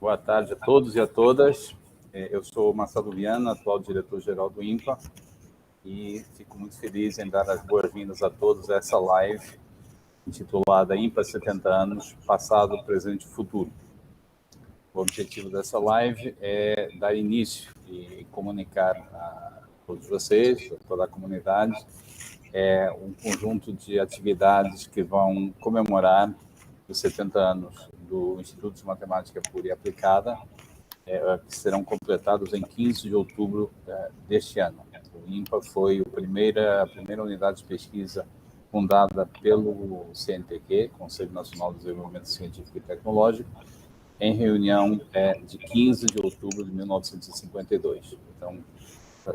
Boa tarde a todos e a todas. Eu sou Marcelo Viana, atual diretor-geral do INPA, e fico muito feliz em dar as boas-vindas a todos a essa live intitulada INPA 70 anos, passado, presente e futuro. O objetivo dessa live é dar início e comunicar a todos vocês, a toda a comunidade, um conjunto de atividades que vão comemorar os 70 anos do Instituto de Matemática Pura e Aplicada, que serão completados em 15 de outubro deste ano. O INPA foi a primeira unidade de pesquisa fundada pelo CNPq, Conselho Nacional de Desenvolvimento Científico e Tecnológico, em reunião de 15 de outubro de 1952. Então,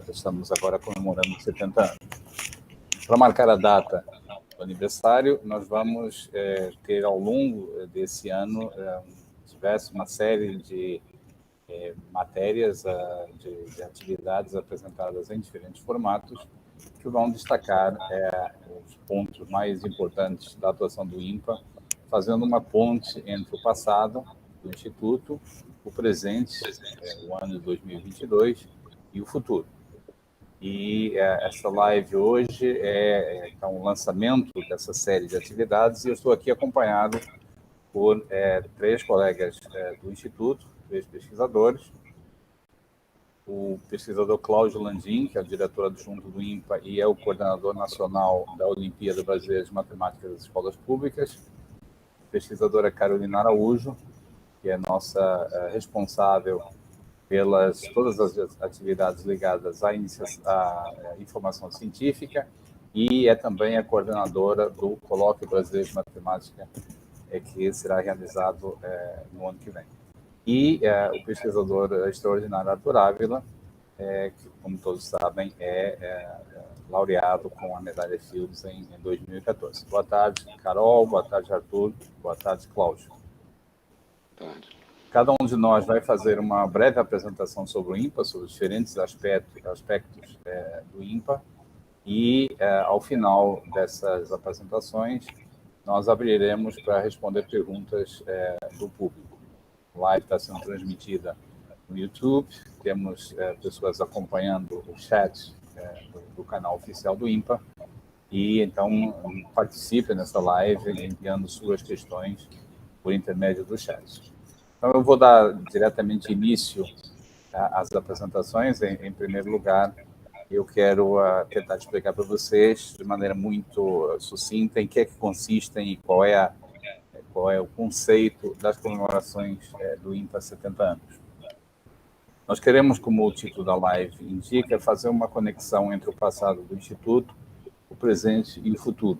estamos agora comemorando 70 anos. Para marcar a data do aniversário, nós vamos ter, ao longo desse ano, uma série de matérias, de atividades apresentadas em diferentes formatos, que vão destacar os pontos mais importantes da atuação do INPA, fazendo uma ponte entre o passado do Instituto, o presente, o ano de 2022, e o futuro. E essa live hoje então, o lançamento dessa série de atividades, e eu estou aqui acompanhado por três colegas do Instituto, três pesquisadores. O pesquisador Cláudio Landim, que é o diretor adjunto do INPA e é o coordenador nacional da Olimpíada Brasileira de Matemática das Escolas Públicas. A pesquisadora Carolina Araújo, que é nossa responsável pelas todas as atividades ligadas à informação científica, e é também a coordenadora do Colóquio Brasileiro de Matemática, que será realizado no ano que vem. E o pesquisador extraordinário Arthur Ávila, que, como todos sabem, é laureado com a medalha Fields em 2014. Boa tarde, Carol. Boa tarde, Arthur. Boa tarde, Cláudio. Boa tarde. Cada um de nós vai fazer uma breve apresentação sobre o INPA, sobre os diferentes aspectos do INPA, e, ao final dessas apresentações, nós abriremos para responder perguntas do público. A live está sendo transmitida no YouTube, temos pessoas acompanhando o chat do canal oficial do INPA, e então participe nessa live enviando suas questões por intermédio do chat. Então, eu vou dar diretamente início às apresentações. Em primeiro lugar, eu quero tentar explicar para vocês, de maneira muito sucinta, em que consistem e qual é o conceito das comemorações do INPA 70 anos. Nós queremos, como o título da live indica, fazer uma conexão entre o passado do Instituto, o presente e o futuro.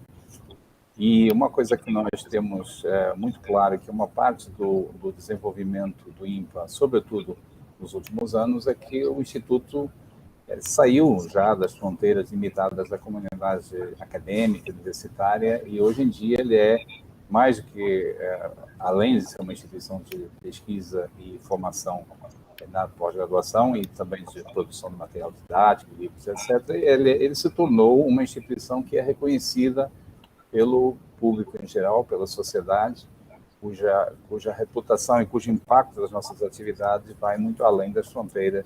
E uma coisa que nós temos muito claro, que uma parte do desenvolvimento do INPA, sobretudo nos últimos anos, é que o Instituto saiu já das fronteiras limitadas da comunidade acadêmica, universitária, e hoje em dia ele é mais do que, além de ser uma instituição de pesquisa e formação na pós-graduação e também de produção de material didático, livros, etc., ele se tornou uma instituição que é reconhecida pelo público em geral, pela sociedade, cuja reputação e cujo impacto das nossas atividades vai muito além das fronteiras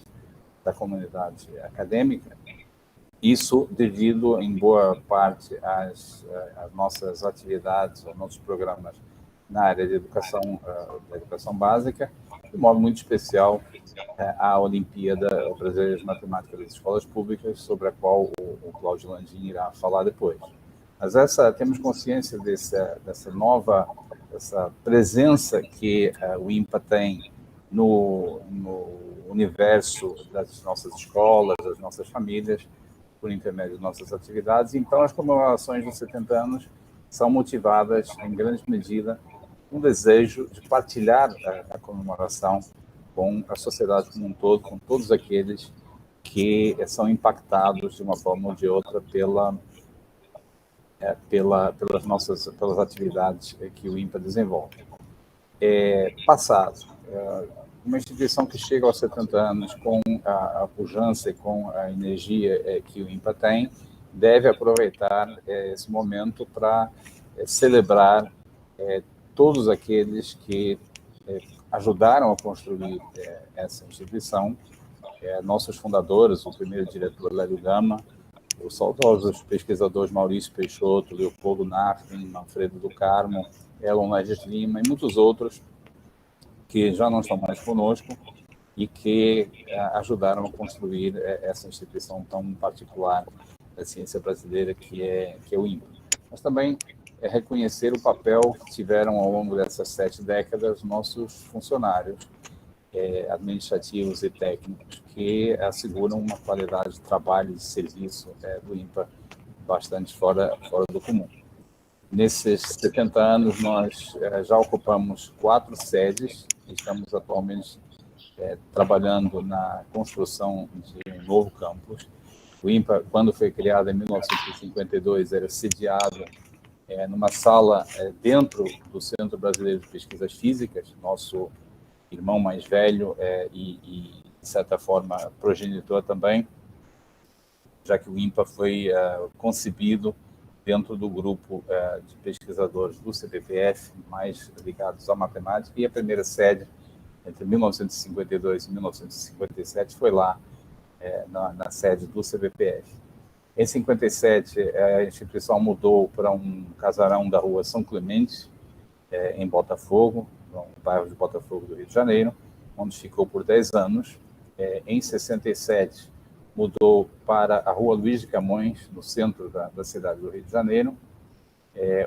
da comunidade acadêmica. Isso devido, em boa parte, às nossas atividades, aos nossos programas na área de da educação básica, de modo muito especial à Olimpíada Brasileira de Matemática das Escolas Públicas, sobre a qual o Cláudio Landim irá falar depois. Mas temos consciência dessa presença que o INPA tem no universo das nossas escolas, das nossas famílias, por intermédio de nossas atividades. Então, as comemorações dos 70 anos são motivadas, em grande medida, um desejo de partilhar a comemoração com a sociedade como um todo, com todos aqueles que são impactados de uma forma ou de outra pelas atividades que o INPA desenvolve. Passado, uma instituição que chega aos 70 anos com a pujança e com a energia que o INPA tem, deve aproveitar esse momento para celebrar todos aqueles que ajudaram a construir essa instituição. Nossos fundadores, o primeiro diretor, Lélio Gama, os saudosos pesquisadores Maurício Peixoto, Leopoldo Nafrin, Manfredo do Carmo, Elon Lages Lima e muitos outros que já não estão mais conosco e que ajudaram a construir essa instituição tão particular da ciência brasileira que é o INPA. Mas também reconhecer o papel que tiveram ao longo dessas 7 décadas nossos funcionários administrativos e técnicos que asseguram uma qualidade de trabalho e de serviço do INPA bastante fora do comum. Nesses 70 anos, nós já ocupamos 4 sedes, estamos atualmente trabalhando na construção de um novo campus. O INPA, quando foi criado em 1952, era sediado numa sala dentro do Centro Brasileiro de Pesquisas Físicas, nosso irmão mais velho e, de certa forma, progenitor também, já que o INPA foi concebido dentro do grupo de pesquisadores do CPPF, mais ligados à matemática, e a primeira sede, entre 1952 e 1957, foi lá, na sede do CPPF. Em 57, a instituição mudou para um casarão da rua São Clemente, em Botafogo, no bairro de Botafogo do Rio de Janeiro, onde ficou por 10 anos. Em 67, mudou para a rua Luiz de Camões, no centro da cidade do Rio de Janeiro,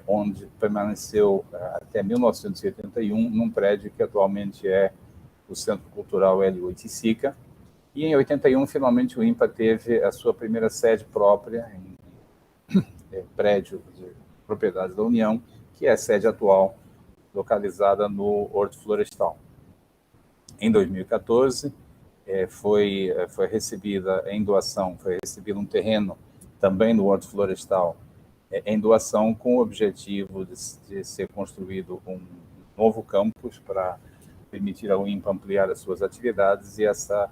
onde permaneceu até 1981, num prédio que atualmente é o Centro Cultural Hélio Oiticica. E em 81, finalmente, o INPA teve a sua primeira sede própria, em prédio de propriedade da União, que é a sede atual, localizada no Horto Florestal. Em 2014, foi recebida em doação, foi recebido um terreno também no Horto Florestal, em doação, com o objetivo de ser construído um novo campus para permitir ao INPA ampliar as suas atividades, e essa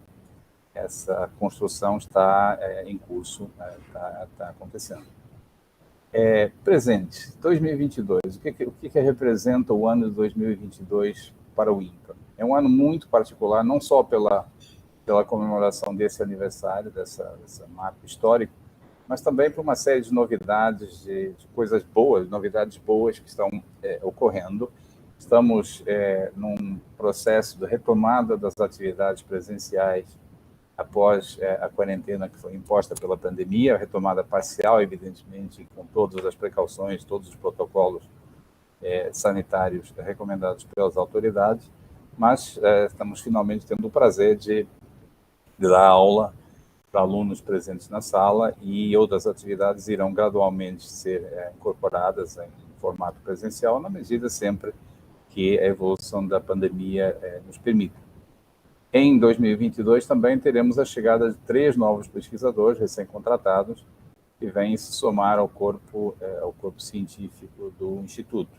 construção está em curso, está acontecendo. Presente, 2022, o que representa o ano de 2022 para o INPA? É um ano muito particular, não só pela comemoração desse aniversário, dessa marco histórico, mas também por uma série de novidades, de coisas boas, novidades boas que estão ocorrendo. Estamos num processo de retomada das atividades presenciais após a quarentena que foi imposta pela pandemia, a retomada parcial, evidentemente, com todas as precauções, todos os protocolos sanitários recomendados pelas autoridades, mas estamos finalmente tendo o prazer de dar aula para alunos presentes na sala, e outras atividades irão gradualmente ser incorporadas em formato presencial, na medida sempre que a evolução da pandemia nos permita. Em 2022, também teremos a chegada de 3 novos pesquisadores recém-contratados, que vêm se somar ao corpo científico do Instituto.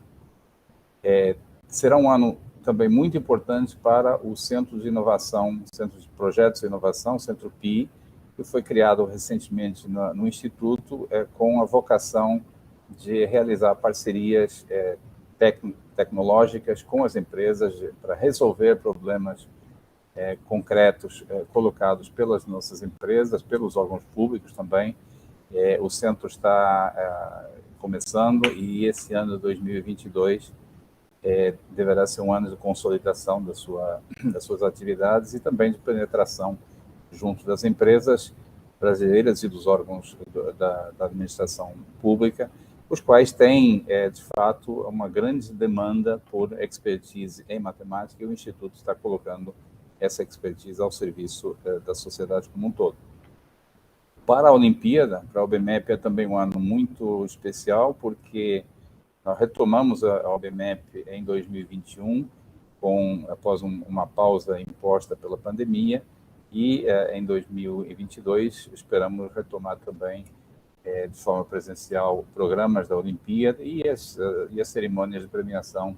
Será um ano também muito importante para o Centro de Inovação, Centro de Projetos de Inovação, Centro PI, que foi criado recentemente no Instituto, com a vocação de realizar parcerias tecnológicas com as empresas para resolver problemas concretos colocados pelas nossas empresas, pelos órgãos públicos também. O centro está começando, e esse ano de 2022 deverá ser um ano de consolidação das suas atividades e também de penetração junto das empresas brasileiras e dos órgãos da administração pública, os quais têm, de fato, uma grande demanda por expertise em matemática, e o Instituto está colocando essa expertise ao serviço da sociedade como um todo. Para a Olimpíada, para a OBMEP, é também um ano muito especial, porque nós retomamos a OBMEP em 2021, após uma pausa imposta pela pandemia, e em 2022 esperamos retomar também, de forma presencial, programas da Olimpíada e as cerimônias de premiação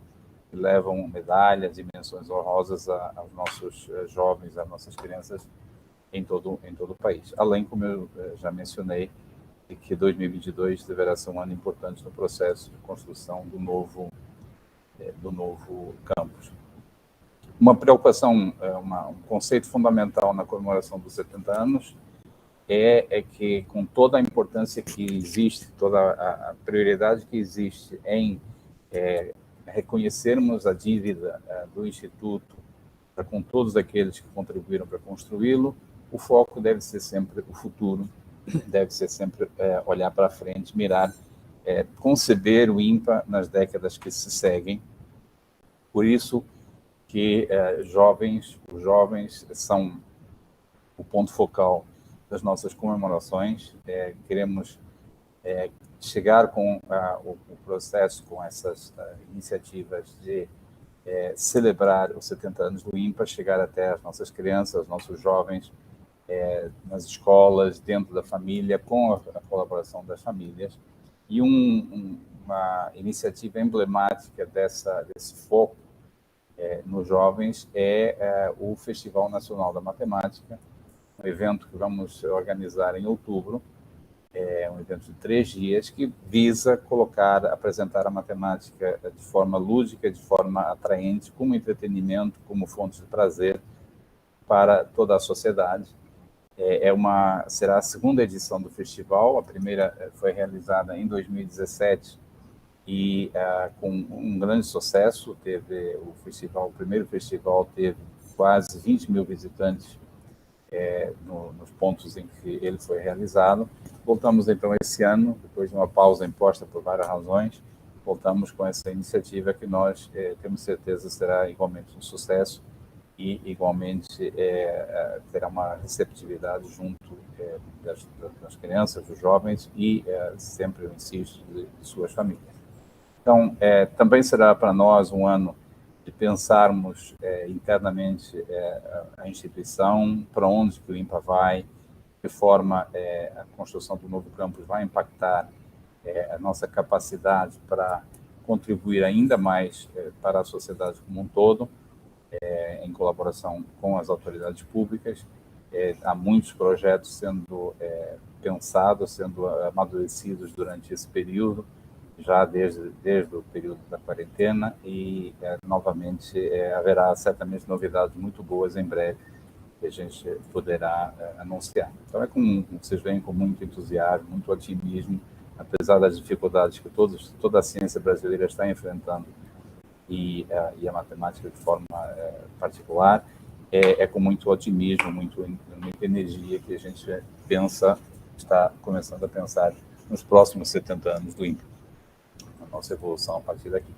que levam medalhas e menções honrosas aos nossos jovens, às nossas crianças em todo o país. Além, como eu já mencionei, de que 2022 deverá ser um ano importante no processo de construção do novo campus. Uma preocupação, um conceito fundamental na comemoração dos 70 anos é que, com toda a importância que existe, toda a prioridade que existe em reconhecermos a dívida do Instituto com todos aqueles que contribuíram para construí-lo, o foco deve ser sempre o futuro, deve ser sempre olhar para frente, mirar, conceber o INPA nas décadas que se seguem. Por isso que os jovens são o ponto focal das nossas comemorações. Queremos chegar com o processo, com essas iniciativas de celebrar os 70 anos do INPA, chegar até as nossas crianças, os nossos jovens, nas escolas, dentro da família, com a colaboração das famílias. E uma iniciativa emblemática desse foco nos jovens é o Festival Nacional da Matemática, um evento que vamos organizar em outubro, um evento de 3 dias que visa apresentar a matemática de forma lúdica, de forma atraente, como entretenimento, como fonte de prazer para toda a sociedade. Será a segunda edição do festival. A primeira foi realizada em 2017 e com um grande sucesso. O primeiro festival teve quase 20 mil visitantes nos pontos em que ele foi realizado. Voltamos, então, esse ano, depois de uma pausa imposta por várias razões, voltamos com essa iniciativa que nós temos certeza será igualmente um sucesso e igualmente terá uma receptividade junto das crianças, dos jovens e, sempre eu insisto, de suas famílias. Então, também será para nós um ano de pensarmos internamente a instituição, para onde que o INPA vai, de forma a construção do novo campus vai impactar a nossa capacidade para contribuir ainda mais para a sociedade como um todo, em colaboração com as autoridades públicas. Há muitos projetos sendo pensados, sendo amadurecidos durante esse período, já desde o período da quarentena, e novamente haverá certamente novidades muito boas em breve que a gente poderá anunciar. Então vocês veem, com muito entusiasmo, muito otimismo, apesar das dificuldades que toda a ciência brasileira está enfrentando, e a matemática de forma particular, com muito otimismo, muita energia que a gente está começando a pensar nos próximos 70 anos do INPA, a nossa evolução a partir daqui.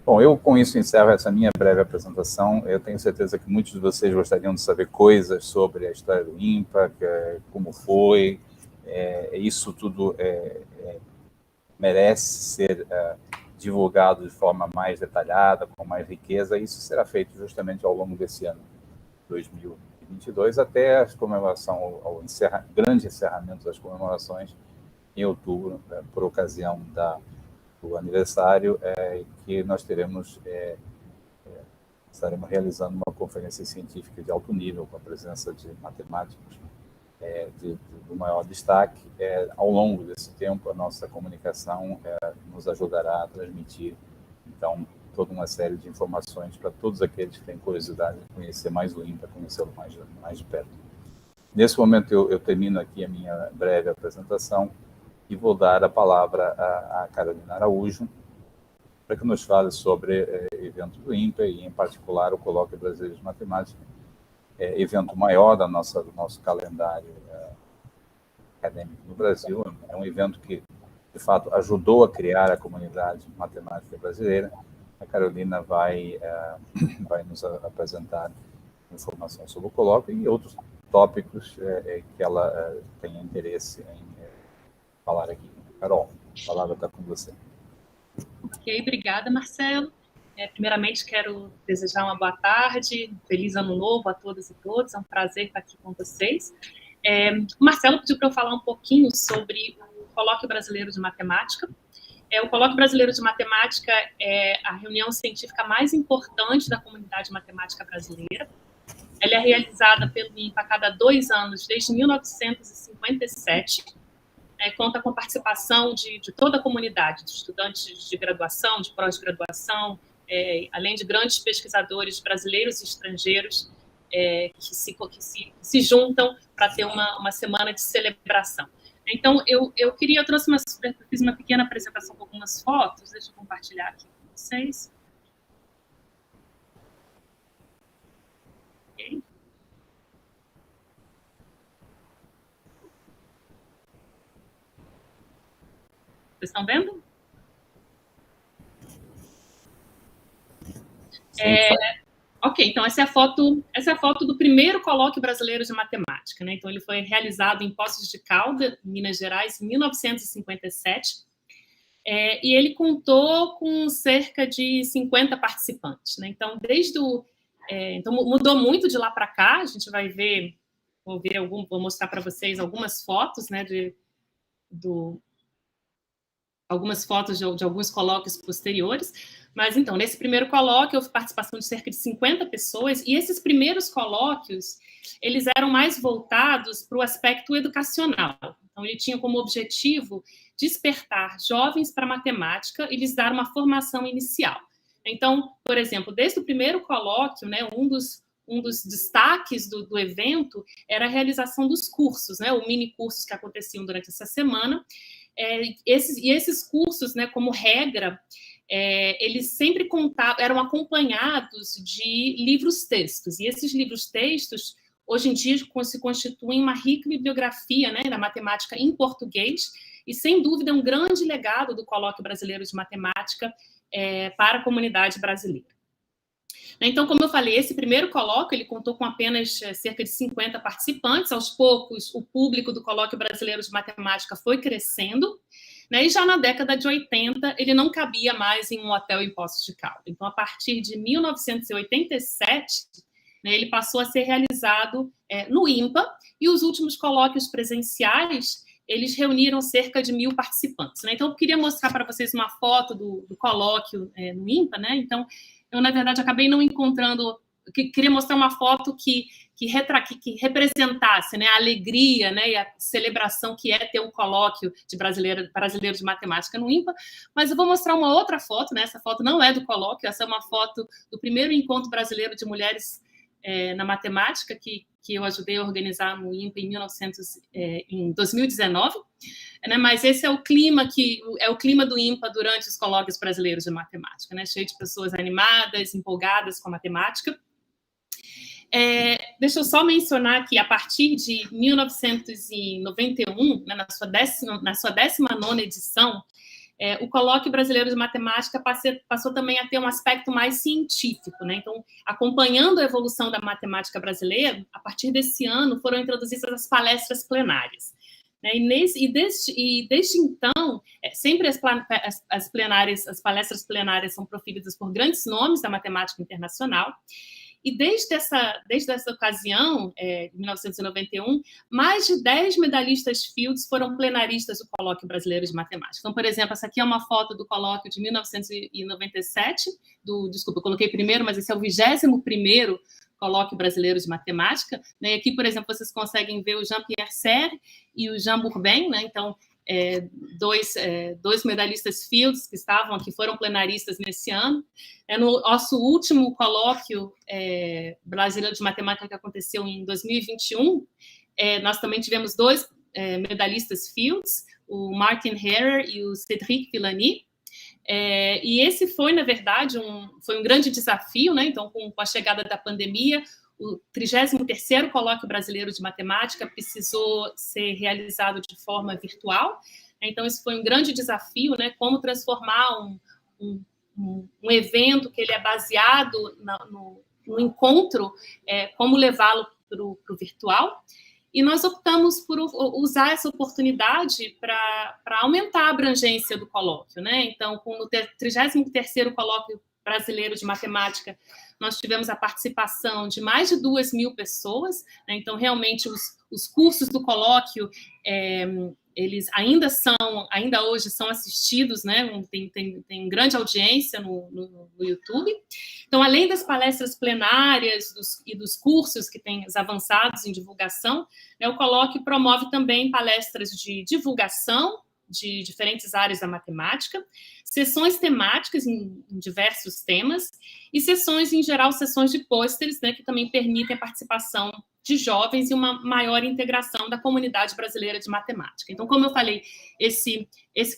Bom, eu com isso encerro essa minha breve apresentação. Eu tenho certeza que muitos de vocês gostariam de saber coisas sobre a história do INPA, como foi. Isso tudo merece ser divulgado de forma mais detalhada, com mais riqueza. Isso será feito justamente ao longo desse ano 2022, até a comemoração, grande encerramento das comemorações em outubro, por ocasião do aniversário, que nós estaremos realizando uma conferência científica de alto nível, com a presença de matemáticos do maior destaque. Ao longo desse tempo, a nossa comunicação nos ajudará a transmitir, então, toda uma série de informações para todos aqueles que têm curiosidade de conhecer mais o INPA, conhecê-lo mais de perto. Nesse momento, eu termino aqui a minha breve apresentação e vou dar a palavra à Carolina Araújo, para que nos fale sobre o evento do INPA e, em particular, o Colóquio Brasileiro de Matemática, evento maior do nosso calendário acadêmico no Brasil. É um evento que, de fato, ajudou a criar a comunidade matemática brasileira. A Carolina vai nos apresentar informação sobre o colóquio e outros tópicos que ela tem interesse em falar aqui. Carol, a palavra está com você. Ok, obrigada, Marcelo. Primeiramente, quero desejar uma boa tarde, feliz ano novo a todas e todos. É um prazer estar aqui com vocês. O Marcelo pediu para eu falar um pouquinho sobre o Colóquio Brasileiro de Matemática. O Colóquio Brasileiro de Matemática é a reunião científica mais importante da comunidade matemática brasileira. Ela é realizada pelo INPA a cada 2 anos, desde 1957. Conta com participação de toda a comunidade, de estudantes de graduação, de pós-graduação, além de grandes pesquisadores brasileiros e estrangeiros que se juntam para ter uma semana de celebração. Então, eu fiz uma pequena apresentação com algumas fotos, deixa eu compartilhar aqui com vocês. Okay. Vocês estão vendo? Ok, então essa é a foto do primeiro colóquio brasileiro de matemática, né? Então ele foi realizado em Poços de Caldas, Minas Gerais, em 1957, e ele contou com cerca de 50 participantes, né? Então então mudou muito de lá para cá. A gente vai ver, vou mostrar para vocês algumas fotos, né? Algumas fotos de alguns colóquios posteriores. Mas, então, nesse primeiro colóquio, houve participação de cerca de 50 pessoas, e esses primeiros colóquios, eles eram mais voltados para o aspecto educacional. Então, ele tinha como objetivo despertar jovens para a matemática e lhes dar uma formação inicial. Então, por exemplo, desde o primeiro colóquio, né, um dos destaques do evento era a realização dos cursos, né, ou mini-cursos que aconteciam durante essa semana. Esses cursos, né, como regra, eles sempre eram acompanhados de livros-textos. E esses livros-textos, hoje em dia, se constituem uma rica bibliografia, né, da matemática em português, e, sem dúvida, um grande legado do Colóquio Brasileiro de Matemática para a comunidade brasileira. Então, como eu falei, esse primeiro colóquio ele contou com apenas cerca de 50 participantes. Aos poucos, o público do Colóquio Brasileiro de Matemática foi crescendo, né? E já na década de 80, ele não cabia mais em um hotel em Poços de Caldas. Então, a partir de 1987, né, ele passou a ser realizado no INPA, e os últimos colóquios presenciais, eles reuniram cerca de 1.000 participantes, né? Então, eu queria mostrar para vocês uma foto do colóquio no INPA, né? Então, eu, na verdade, acabei não encontrando... Queria mostrar uma foto que representasse, né, a alegria, né, e a celebração que é ter um colóquio de brasileiro de matemática no INPA, mas eu vou mostrar uma outra foto, né? Essa foto não é do colóquio, essa é uma foto do primeiro encontro brasileiro de mulheres na matemática, que eu ajudei a organizar no INPA em 2019, né? Mas esse é o clima do INPA durante os colóquios brasileiros de matemática, né? Cheio de pessoas animadas, empolgadas com a matemática. Deixa eu só mencionar que, a partir de 1991, né, na sua 19ª edição, o Colóquio Brasileiro de Matemática passou também a ter um aspecto mais científico, né? Então, acompanhando a evolução da matemática brasileira, a partir desse ano foram introduzidas as palestras plenárias, né? E desde então, sempre as palestras plenárias são proferidas por grandes nomes da matemática internacional. E desde essa ocasião, em 1991, mais de 10 medalhistas Fields foram plenaristas do Colóquio Brasileiro de Matemática. Então, por exemplo, essa aqui é uma foto do colóquio de 1997, desculpa, eu coloquei primeiro, mas esse é o 21º Colóquio Brasileiro de Matemática, né? E aqui, por exemplo, vocês conseguem ver o Jean-Pierre Serre e o Jean Bourbain, né? Então, dois medalhistas Fields que foram plenaristas nesse ano. No nosso último colóquio brasileiro de matemática, que aconteceu em 2021, nós também tivemos dois medalhistas Fields, o Martin Herrer e o Cédric Villani. E esse foi, na verdade, um grande desafio, né? Então, com a chegada da pandemia, o 33º Colóquio Brasileiro de Matemática precisou ser realizado de forma virtual. Então, isso foi um grande desafio, né? Como transformar um evento que ele é baseado no encontro, como levá-lo para o virtual. E nós optamos por usar essa oportunidade para aumentar a abrangência do colóquio, né? Então, no 33º Colóquio Brasileiro de Matemática, nós tivemos a participação de mais de 2.000 pessoas, né? Então, realmente, os cursos do colóquio, eles ainda hoje são assistidos, né? Tem grande audiência no YouTube. Então, além das palestras plenárias e dos cursos que têm os avançados em divulgação, né, o colóquio promove também palestras de divulgação, de diferentes áreas da matemática, sessões temáticas em diversos temas, e sessões, em geral, sessões de pôsteres, né, que também permitem a participação de jovens e uma maior integração da comunidade brasileira de matemática. Então, como eu falei, esse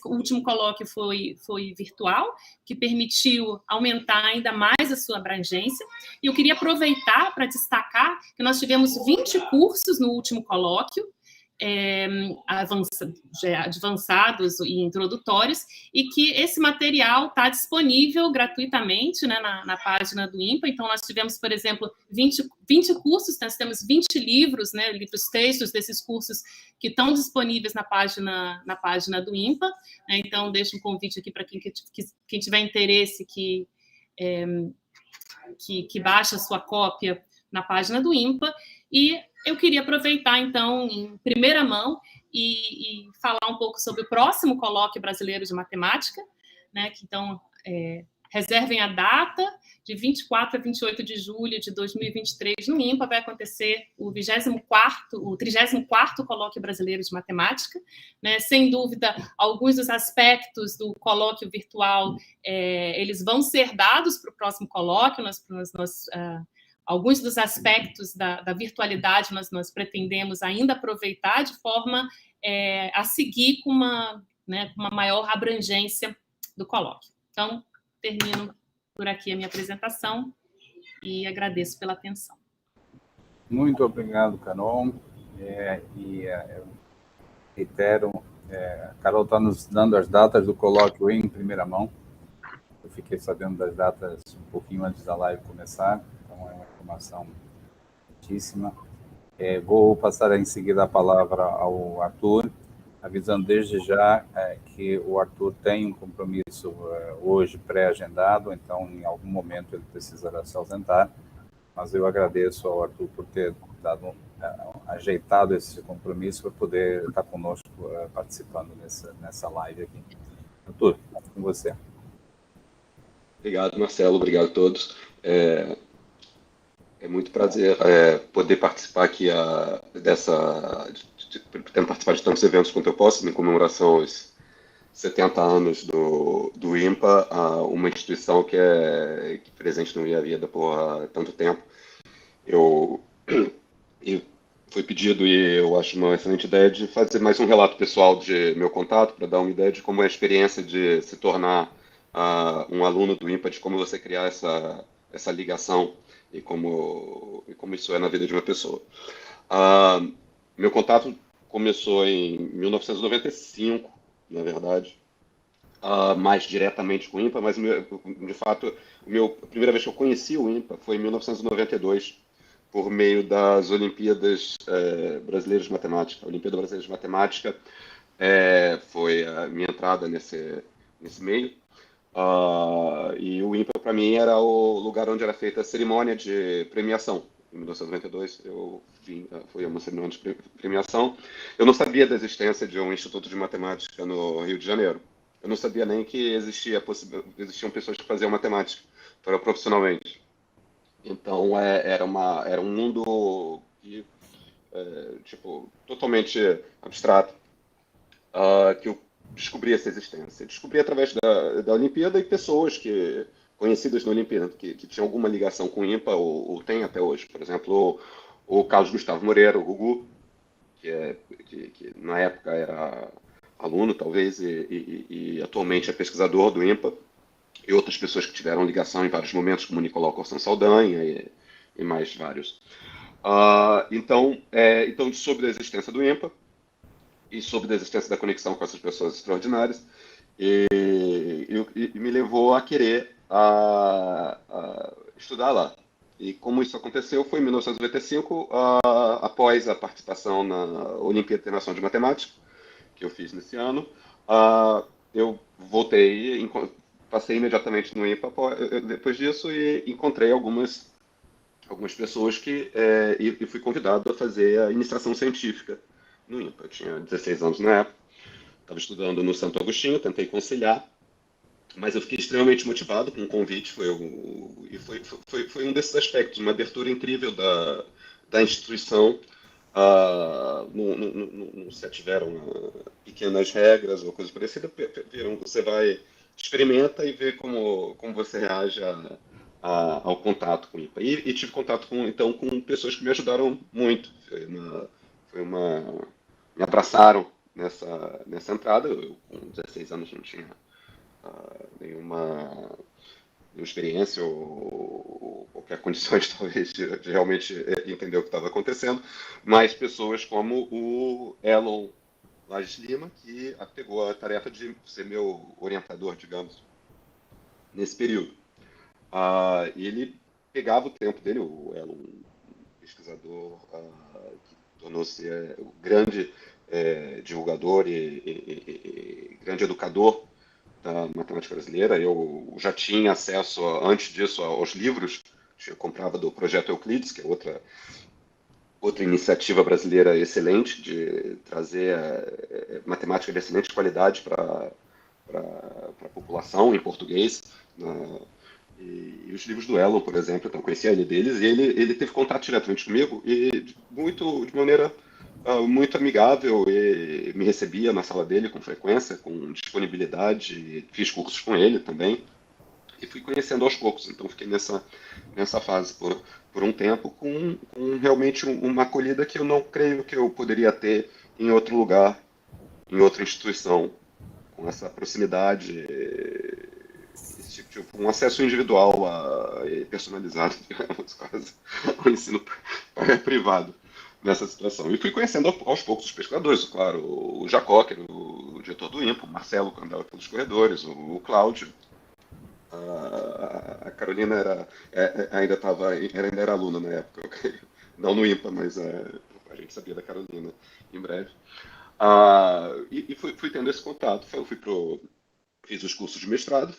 último colóquio foi virtual, que permitiu aumentar ainda mais a sua abrangência, e eu queria aproveitar para destacar que nós tivemos 20 cursos no último colóquio, avançados e introdutórios, e que esse material está disponível gratuitamente, né, na página do INPA. Então, nós tivemos, por exemplo, 20 cursos, nós temos 20 livros, né, livros textos desses cursos que estão disponíveis na página do INPA. Então, deixo um convite aqui para quem tiver interesse que baixe a sua cópia na página do INPA. E eu queria aproveitar, então, em primeira mão e falar um pouco sobre o próximo Colóquio Brasileiro de Matemática, né, que, então, reservem a data, de 24 a 28 de julho de 2023, no INPA, vai acontecer o 34º Colóquio Brasileiro de Matemática, né? Sem dúvida, alguns dos aspectos do colóquio virtual, eles vão ser dados para o próximo colóquio, alguns dos aspectos da virtualidade nós pretendemos ainda aproveitar de forma a seguir com uma maior abrangência do colóquio. Então, termino por aqui a minha apresentação e agradeço pela atenção. Muito obrigado, Carol. Reitero, a Carol está nos dando as datas do colóquio em primeira mão. Eu fiquei sabendo das datas um pouquinho antes da live começar, então é uma informação muitíssima. Vou passar em seguida a palavra ao Arthur, avisando desde já que o Arthur tem um compromisso hoje pré-agendado, então em algum momento ele precisará se ausentar, mas eu agradeço ao Arthur por ter ajeitado esse compromisso para poder estar conosco participando nessa live aqui. Arthur, com você. Obrigado, Marcelo, obrigado a todos. É muito prazer poder participar aqui tendo participado de tantos eventos quanto eu posso, em comemoração aos 70 anos do INPA, uma instituição que presente na minha vida por tanto tempo. Foi pedido, e eu acho uma excelente ideia, de fazer mais um relato pessoal de meu contato, para dar uma ideia de como é a experiência de se tornar um aluno do INPA, de como você criar essa ligação e como isso é na vida de uma pessoa. Meu contato começou em 1995, na verdade, mais diretamente com o INPA, mas, de fato, a primeira vez que eu conheci o INPA foi em 1992, por meio das Olimpíadas Brasileiras de Matemática. A Olimpíada Brasileira de Matemática foi a minha entrada nesse meio. E o INPA, para mim, era o lugar onde era feita a cerimônia de premiação. Em 1992, foi uma cerimônia de premiação. Eu não sabia da existência de um Instituto de Matemática no Rio de Janeiro. Eu não sabia nem que existiam pessoas que faziam matemática profissionalmente. Então, era um mundo totalmente abstrato, que eu descobri essa existência. Descobri através da Olimpíada e pessoas conhecidas na Olimpíada, que tinham alguma ligação com o INPA, ou tem até hoje. Por exemplo, o Carlos Gustavo Moreira, o Gugu, que na época era aluno, talvez, e atualmente é pesquisador do INPA, e outras pessoas que tiveram ligação em vários momentos, como Nicolau Corsão Saldanha e mais vários. Então, soube da existência do INPA e soube da existência da conexão com essas pessoas extraordinárias, e me levou a querer estudar lá. E como isso aconteceu foi em 1995, após a participação na Olimpíada Internacional de Matemática, que eu fiz nesse ano. Eu voltei, passei imediatamente no INPA depois disso, e encontrei algumas pessoas e fui convidado a fazer a iniciação científica no INPA. Eu tinha 16 anos na época, estava estudando no Santo Agostinho, tentei conciliar, mas eu fiquei extremamente motivado com o convite. Foi um desses aspectos, uma abertura incrível da instituição não se ativeram pequenas regras ou coisas parecidas, você vai, experimenta e vê como você reage ao contato com o IPA. E tive contato então com pessoas que me ajudaram muito. Me abraçaram nessa entrada. Eu, com 16 anos, não tinha nenhuma experiência ou qualquer condições, talvez, de realmente entender o que estava acontecendo, mas pessoas como o Elon Lages Lima, que pegou a tarefa de ser meu orientador, digamos, nesse período. Ele pegava o tempo dele, o Elon, pesquisador, que tornou-se o grande divulgador e grande educador da matemática brasileira. Eu já tinha acesso, antes disso, aos livros. Eu comprava do Projeto Euclides, que é outra iniciativa brasileira excelente de trazer matemática de excelente qualidade para a população em português. E os livros do Elon, por exemplo, então eu conhecia ele deles, e ele teve contato diretamente comigo, e de maneira muito amigável, e me recebia na sala dele com frequência, com disponibilidade, fiz cursos com ele também, e fui conhecendo aos poucos. Então fiquei nessa fase por um tempo, com realmente uma acolhida que eu não creio que eu poderia ter em outro lugar, em outra instituição, com essa proximidade, esse tipo, um acesso individual e personalizado, digamos, quase, ao ensino privado nessa situação. E fui conhecendo aos poucos os pesquisadores, claro, o Jacó, que era o diretor do IMPA, o Marcelo, que andava pelos corredores, o Cláudio. A Carolina ainda era aluna na época, não no IMPA, mas a gente sabia da Carolina em breve. E fui tendo esse contato. Fiz os cursos de mestrado,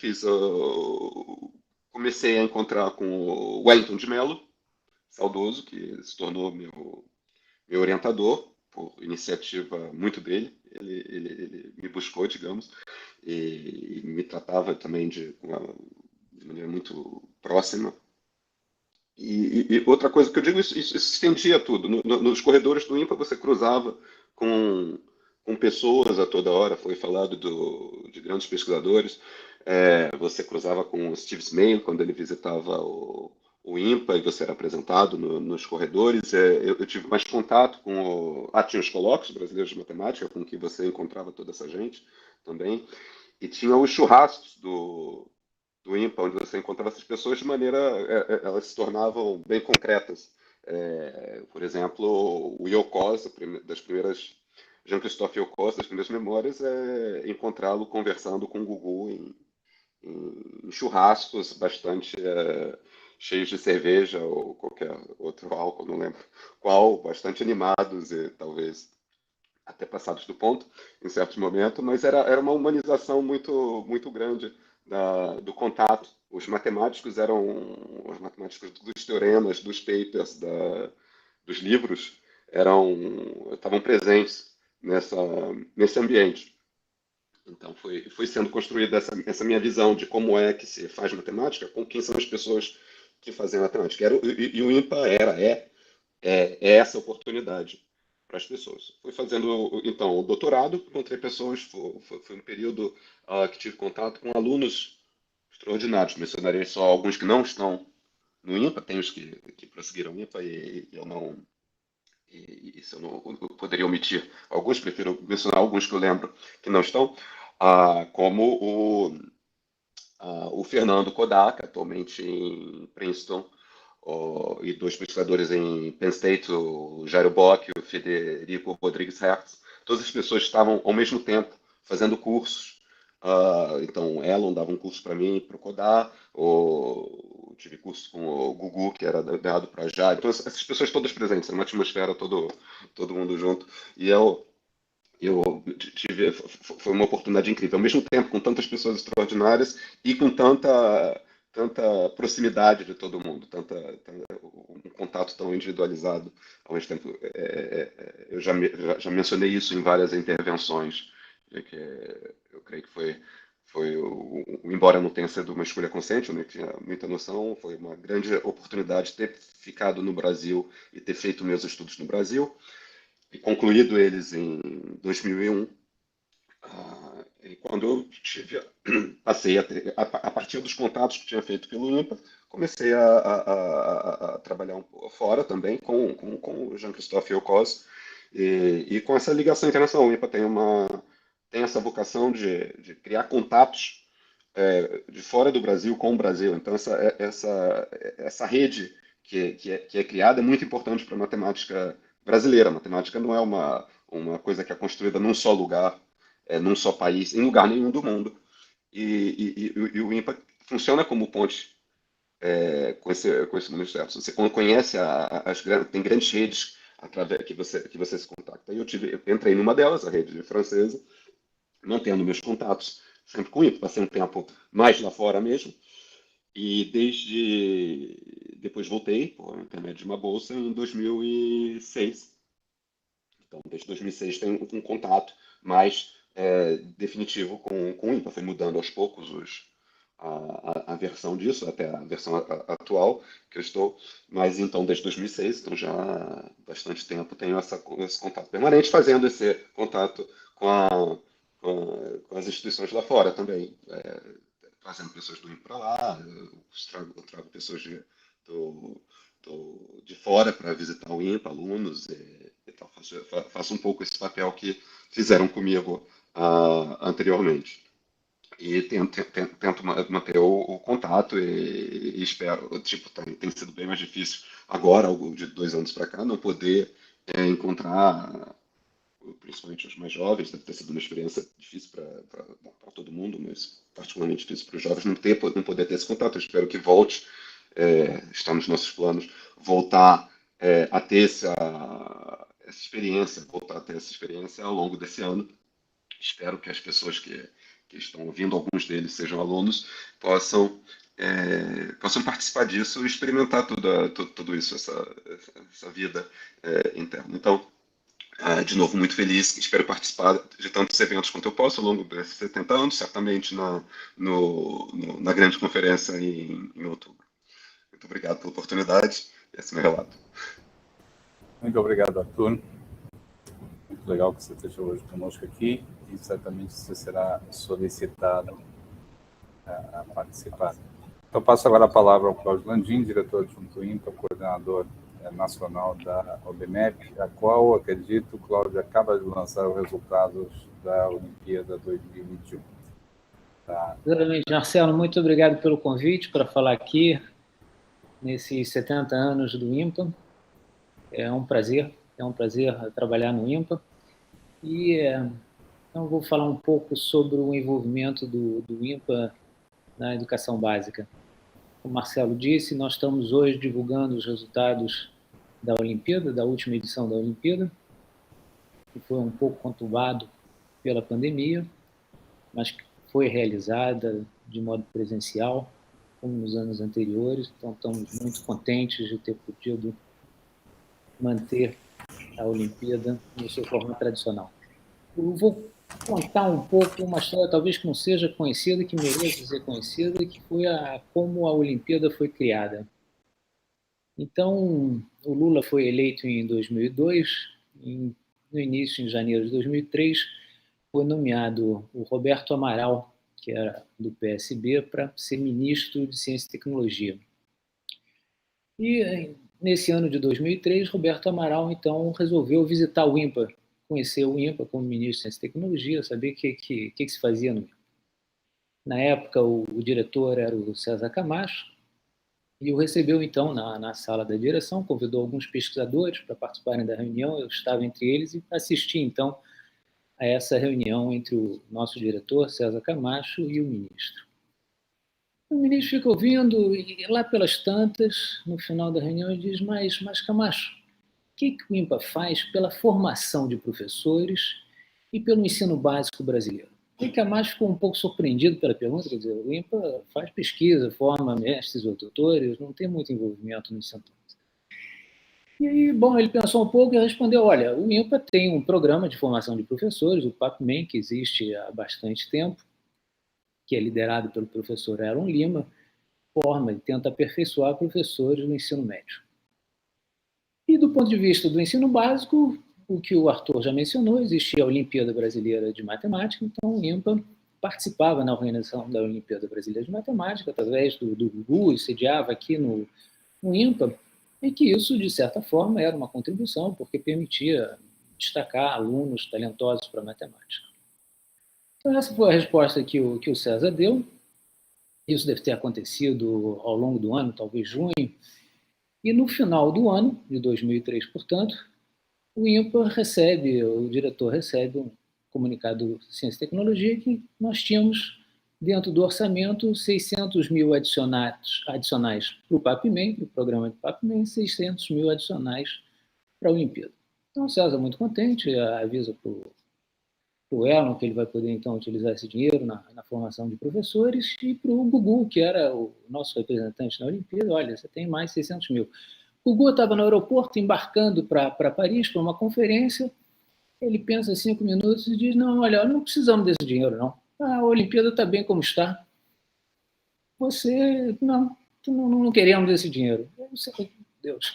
comecei a encontrar com o Wellington de Mello, saudoso, que se tornou meu orientador, por iniciativa muito dele. Ele me buscou, digamos, e me tratava também de maneira muito próxima. E outra coisa que eu digo, isso se estendia tudo. Nos corredores do IMPA você cruzava com pessoas a toda hora, foi falado de grandes pesquisadores. Você cruzava com o Steve Smail quando ele visitava o IMPA, e você era apresentado nos corredores. Eu tive mais contato com tinha os colóquios brasileiros de matemática, com que você encontrava toda essa gente também. E tinha os churrascos do IMPA, onde você encontrava essas pessoas de maneira... elas se tornavam bem concretas. Por exemplo, o Yokos, das primeiras... Jean-Christophe Yokos, das primeiras memórias, encontrá-lo conversando com o Gugu em churrascos bastante cheios de cerveja ou qualquer outro álcool, não lembro qual, bastante animados e talvez até passados do ponto em certos momentos, mas era uma humanização muito, muito grande do contato. Os matemáticos dos teoremas, dos papers, dos livros, estavam presentes nesse ambiente. Então foi sendo construída essa minha visão de como é que se faz matemática, com quem são as pessoas que fazem matemática. E o IMPA é essa oportunidade para as pessoas. Fui fazendo, então, o doutorado, encontrei pessoas, foi um período que tive contato com alunos extraordinários. Mencionarei só alguns que não estão no IMPA, tem os que prosseguiram o IMPA e eu não... E isso eu não poderia omitir alguns, prefiro mencionar alguns que eu lembro que não estão, como o Fernando Kodak, atualmente em Princeton, e dois pesquisadores em Penn State, o Jairo Bock e o Federico Rodrigues Hertz. Todas as pessoas estavam ao mesmo tempo fazendo cursos. Então, o Elon dava um curso para mim, para o Kodak, tive curso com o Gugu, que era dado para a Jairo. Então, essas pessoas todas presentes, era uma atmosfera, todo mundo junto. E eu foi uma oportunidade incrível. Ao mesmo tempo, com tantas pessoas extraordinárias e com tanta proximidade de todo mundo, um contato tão individualizado ao mesmo tempo. Eu já mencionei isso em várias intervenções, que eu creio que foi embora não tenha sido uma escolha consciente, eu não tinha muita noção, foi uma grande oportunidade ter ficado no Brasil e ter feito meus estudos no Brasil. concluído eles em 2001. E quando eu passei a partir dos contatos que tinha feito pelo INPA, comecei a trabalhar fora também com o Jean-Christophe Eukos e com essa ligação internacional. O INPA tem essa vocação de criar contatos de fora do Brasil com o Brasil. Então, essa rede que é criada é muito importante para a matemática brasileira. A matemática não é uma coisa que é construída num só lugar, num só país, em lugar nenhum do mundo. E o INPA funciona como ponte com esse mundo externo. Você conhece tem grandes redes através que você se contacta. E eu entrei numa delas, a rede francesa, mantendo meus contatos sempre com o INPA. Passei um tempo mais lá fora mesmo. E depois voltei, por intermédio de uma bolsa, em 2006. Então, desde 2006 tenho um contato mais definitivo com o INPA. Foi mudando aos poucos a versão disso, até a versão atual que eu estou. Mas então, desde 2006, então já há bastante tempo, tenho esse contato permanente, fazendo esse contato com as instituições lá fora também. Trazendo pessoas do INPA para lá, eu trago pessoas de fora para visitar o INPA, alunos e tal. Faço um pouco esse papel que fizeram comigo anteriormente. E tento manter o contato e espero. Tipo, tem sido bem mais difícil agora, de 2 anos para cá, não poder encontrar, principalmente os mais jovens. Deve ter sido uma experiência difícil para todo mundo, mas particularmente difícil para os jovens não poder ter esse contato. Eu espero que volte, está nos nossos planos, voltar a ter essa experiência, ao longo desse ano. Espero que as pessoas que estão ouvindo, alguns deles sejam alunos, possam participar disso e experimentar tudo isso, essa vida interna. Então, de novo, muito feliz, espero participar de tantos eventos quanto eu posso ao longo desses 70 anos, certamente na grande conferência em outubro. Muito obrigado pela oportunidade, esse é o meu relato. Muito obrigado, Arthur. Muito legal que você esteja hoje conosco aqui e certamente você será solicitado a participar. Então, passo agora a palavra ao Cláudio Landim, diretor adjunto do INPA, coordenador nacional da OBMEP, a qual, acredito, Cláudio acaba de lançar os resultados da Olimpíada 2021. Tá. Exatamente, Marcelo, muito obrigado pelo convite para falar aqui nesses 70 anos do INPA. É um prazer trabalhar no INPA. E então vou falar um pouco sobre o envolvimento do INPA na educação básica. Como o Marcelo disse, nós estamos hoje divulgando os resultados da Olimpíada, da última edição da Olimpíada, que foi um pouco conturbado pela pandemia, mas que foi realizada de modo presencial, como nos anos anteriores. Então, estamos muito contentes de ter podido manter a Olimpíada no seu formato tradicional. Eu vou contar um pouco uma história talvez que não seja conhecida, que mereça ser conhecida, que foi como a Olimpíada foi criada. Então, o Lula foi eleito em 2002, no início, em janeiro de 2003, foi nomeado o Roberto Amaral, que era do PSB, para ser ministro de Ciência e Tecnologia. E nesse ano de 2003, Roberto Amaral, então, resolveu visitar o INPA, conhecer o INPA como ministro de Ciência e Tecnologia, saber o que se fazia no INPA. Na época, o diretor era o César Camacho, e o recebeu, então, na sala da direção, convidou alguns pesquisadores para participarem da reunião, eu estava entre eles e assisti, então, a essa reunião entre o nosso diretor, César Camacho, e o ministro. O ministro fica ouvindo e lá pelas tantas, no final da reunião, ele diz, mas Camacho, o que o INPA faz pela formação de professores e pelo ensino básico brasileiro? E Camacho ficou um pouco surpreendido pela pergunta, quer dizer, o INPA faz pesquisa, forma mestres ou doutores, não tem muito envolvimento no ensino básico. E aí, bom, ele pensou um pouco e respondeu, olha, o INPA tem um programa de formação de professores, o PAPMEN, que existe há bastante tempo, que é liderado pelo professor Aaron Lima, forma e tenta aperfeiçoar professores do ensino médio. E do ponto de vista do ensino básico, o que o Arthur já mencionou, existia a Olimpíada Brasileira de Matemática, então o INPA participava na organização da Olimpíada Brasileira de Matemática, através do Gugu, e sediava aqui no INPA, e que isso, de certa forma, era uma contribuição, porque permitia destacar alunos talentosos para a matemática. Então, essa foi a resposta que o César deu. Isso deve ter acontecido ao longo do ano, talvez junho. E no final do ano, de 2003, portanto, o INPA o diretor recebe um comunicado de Ciência e Tecnologia que nós tínhamos, dentro do orçamento, 600 mil adicionais para o PAPMEM, para o programa de PAPMEM, e 600 mil adicionais para a Olimpíada. Então, o César, muito contente, avisa para o Elon que ele vai poder, então, utilizar esse dinheiro na formação de professores, e para o Gugu, que era o nosso representante na Olimpíada, olha, você tem mais 600 mil. O Gugu estava no aeroporto, embarcando para Paris, para uma conferência. Ele pensa 5 minutos e diz, não, olha, não precisamos desse dinheiro, não. A Olimpíada está bem como está. Não queremos esse dinheiro. Deus,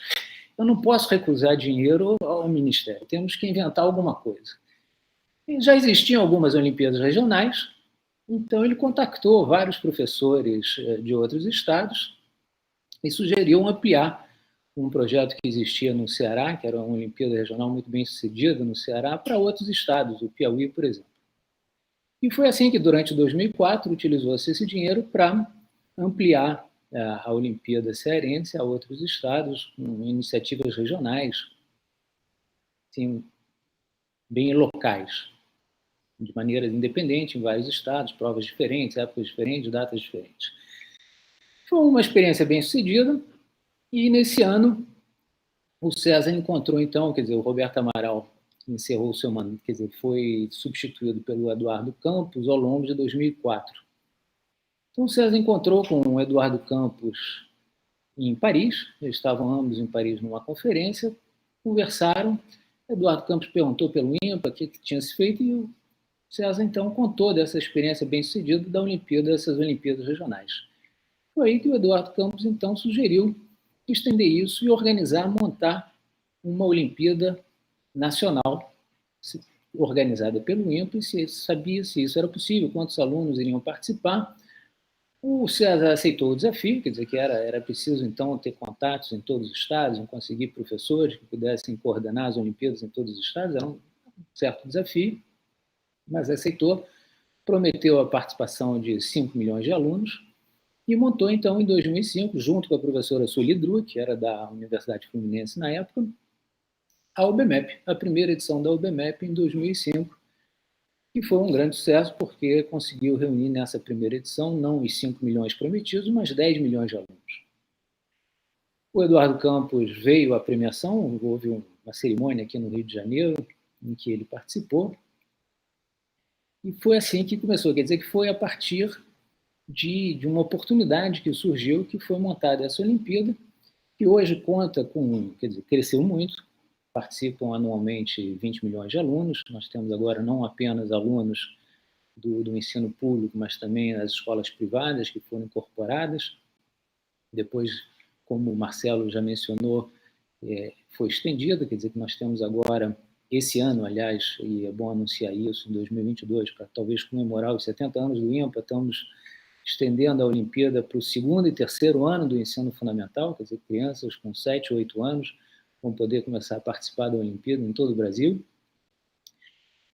eu não posso recusar dinheiro ao Ministério, temos que inventar alguma coisa. E já existiam algumas Olimpíadas regionais, então ele contactou vários professores de outros estados e sugeriu ampliar um projeto que existia no Ceará, que era uma Olimpíada regional muito bem sucedida no Ceará, para outros estados, o Piauí, por exemplo. E foi assim que, durante 2004, utilizou-se esse dinheiro para ampliar a Olimpíada cearense a outros estados, com iniciativas regionais, assim, bem locais, de maneira independente em vários estados, provas diferentes, épocas diferentes, datas diferentes. Foi uma experiência bem sucedida, e nesse ano o César encontrou, então, o Roberto Amaral encerrou o seu mandato, foi substituído pelo Eduardo Campos ao longo de 2004. Então o César encontrou com o Eduardo Campos em Paris, eles estavam ambos em Paris numa conferência, conversaram, Eduardo Campos perguntou pelo INPA o que tinha se feito, e o César, então, contou dessa experiência bem-sucedida dessas Olimpíadas regionais. Foi aí que o Eduardo Campos, então, sugeriu estender isso e montar uma Olimpíada nacional organizada pelo INPA, e se sabia se isso era possível, quantos alunos iriam participar. O César aceitou o desafio, quer dizer que era preciso, então, ter contatos em todos os estados, conseguir professores que pudessem coordenar as Olimpíadas em todos os estados, era um certo desafio, mas aceitou, prometeu a participação de 5 milhões de alunos, e montou, então, em 2005, junto com a professora Sueli Dru, que era da Universidade Fluminense na época, a UBMEP, a primeira edição da UBMEP em 2005, que foi um grande sucesso porque conseguiu reunir nessa primeira edição não os 5 milhões prometidos, mas 10 milhões de alunos. O Eduardo Campos veio à premiação, houve uma cerimônia aqui no Rio de Janeiro, em que ele participou, e foi assim que começou, quer dizer que foi a partir de uma oportunidade que surgiu, que foi montada essa Olimpíada, que hoje conta com, cresceu muito, participam anualmente 20 milhões de alunos, nós temos agora não apenas alunos do ensino público, mas também as escolas privadas que foram incorporadas. Depois, como o Marcelo já mencionou, foi estendida, quer dizer que nós temos agora, esse ano, aliás, e é bom anunciar isso, em 2022, para talvez comemorar os 70 anos do INPA, estamos estendendo a Olimpíada para o segundo e terceiro ano do ensino fundamental, quer dizer, crianças com 7, 8 anos vão poder começar a participar da Olimpíada em todo o Brasil,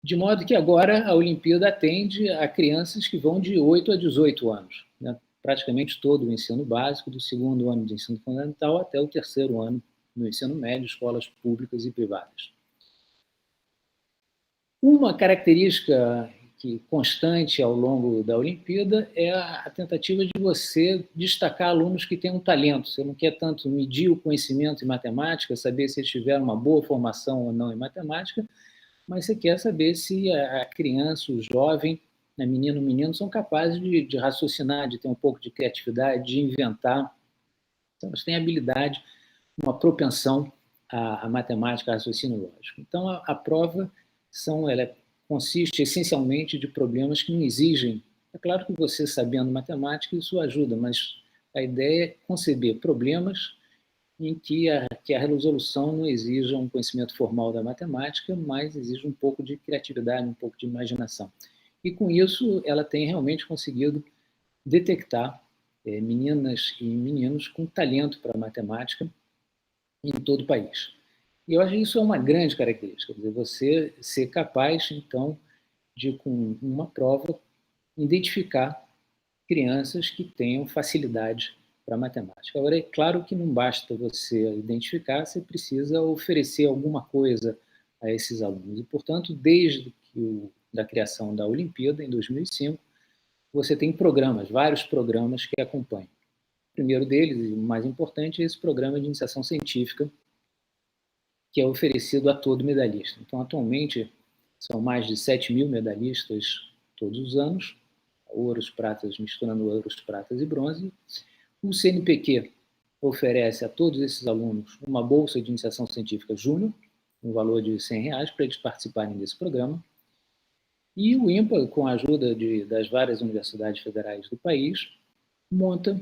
de modo que agora a Olimpíada atende a crianças que vão de 8 a 18 anos, né? Praticamente todo o ensino básico, do segundo ano de ensino fundamental até o terceiro ano no ensino médio, escolas públicas e privadas. Uma característica constante ao longo da Olimpíada é a tentativa de você destacar alunos que têm um talento. Você não quer tanto medir o conhecimento em matemática, saber se eles tiveram uma boa formação ou não em matemática, mas você quer saber se a criança, o jovem, a menina, o menino, são capazes de raciocinar, de ter um pouco de criatividade, de inventar. Então, eles têm habilidade, uma propensão à matemática, a raciocínio lógico. Então, a prova consiste essencialmente de problemas que não exigem. É claro que você, sabendo matemática, isso ajuda, mas a ideia é conceber problemas em que a resolução não exija um conhecimento formal da matemática, mas exige um pouco de criatividade, um pouco de imaginação. E com isso, ela tem realmente conseguido detectar meninas e meninos com talento para matemática em todo o país. E eu acho que isso é uma grande característica, quer dizer, você ser capaz, então, de, com uma prova, identificar crianças que tenham facilidade para matemática. Agora, é claro que não basta você identificar, você precisa oferecer alguma coisa a esses alunos. E, portanto, desde da criação da Olimpíada, em 2005, você tem programas, vários programas que acompanham. O primeiro deles, e o mais importante, é esse programa de iniciação científica, que é oferecido a todo medalhista. Então, atualmente, são mais de 7 mil medalhistas todos os anos, ouros, pratas, misturando ouros, pratas e bronze. O CNPq oferece a todos esses alunos uma bolsa de iniciação científica júnior, no valor de R$100, para eles participarem desse programa. E o INPA, com a ajuda das várias universidades federais do país, monta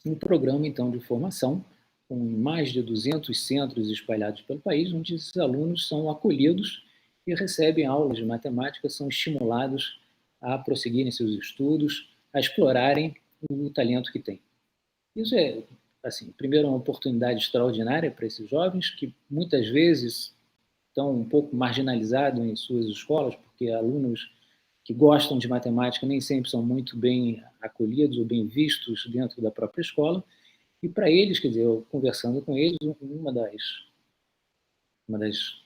um programa, então, de formação, com mais de 200 centros espalhados pelo país, onde esses alunos são acolhidos e recebem aulas de matemática, são estimulados a prosseguirem seus estudos, a explorarem o talento que têm. Isso é, assim, primeiro, uma oportunidade extraordinária para esses jovens, que muitas vezes estão um pouco marginalizados em suas escolas, porque alunos que gostam de matemática nem sempre são muito bem acolhidos ou bem vistos dentro da própria escola. E para eles, quer dizer, eu conversando com eles, uma das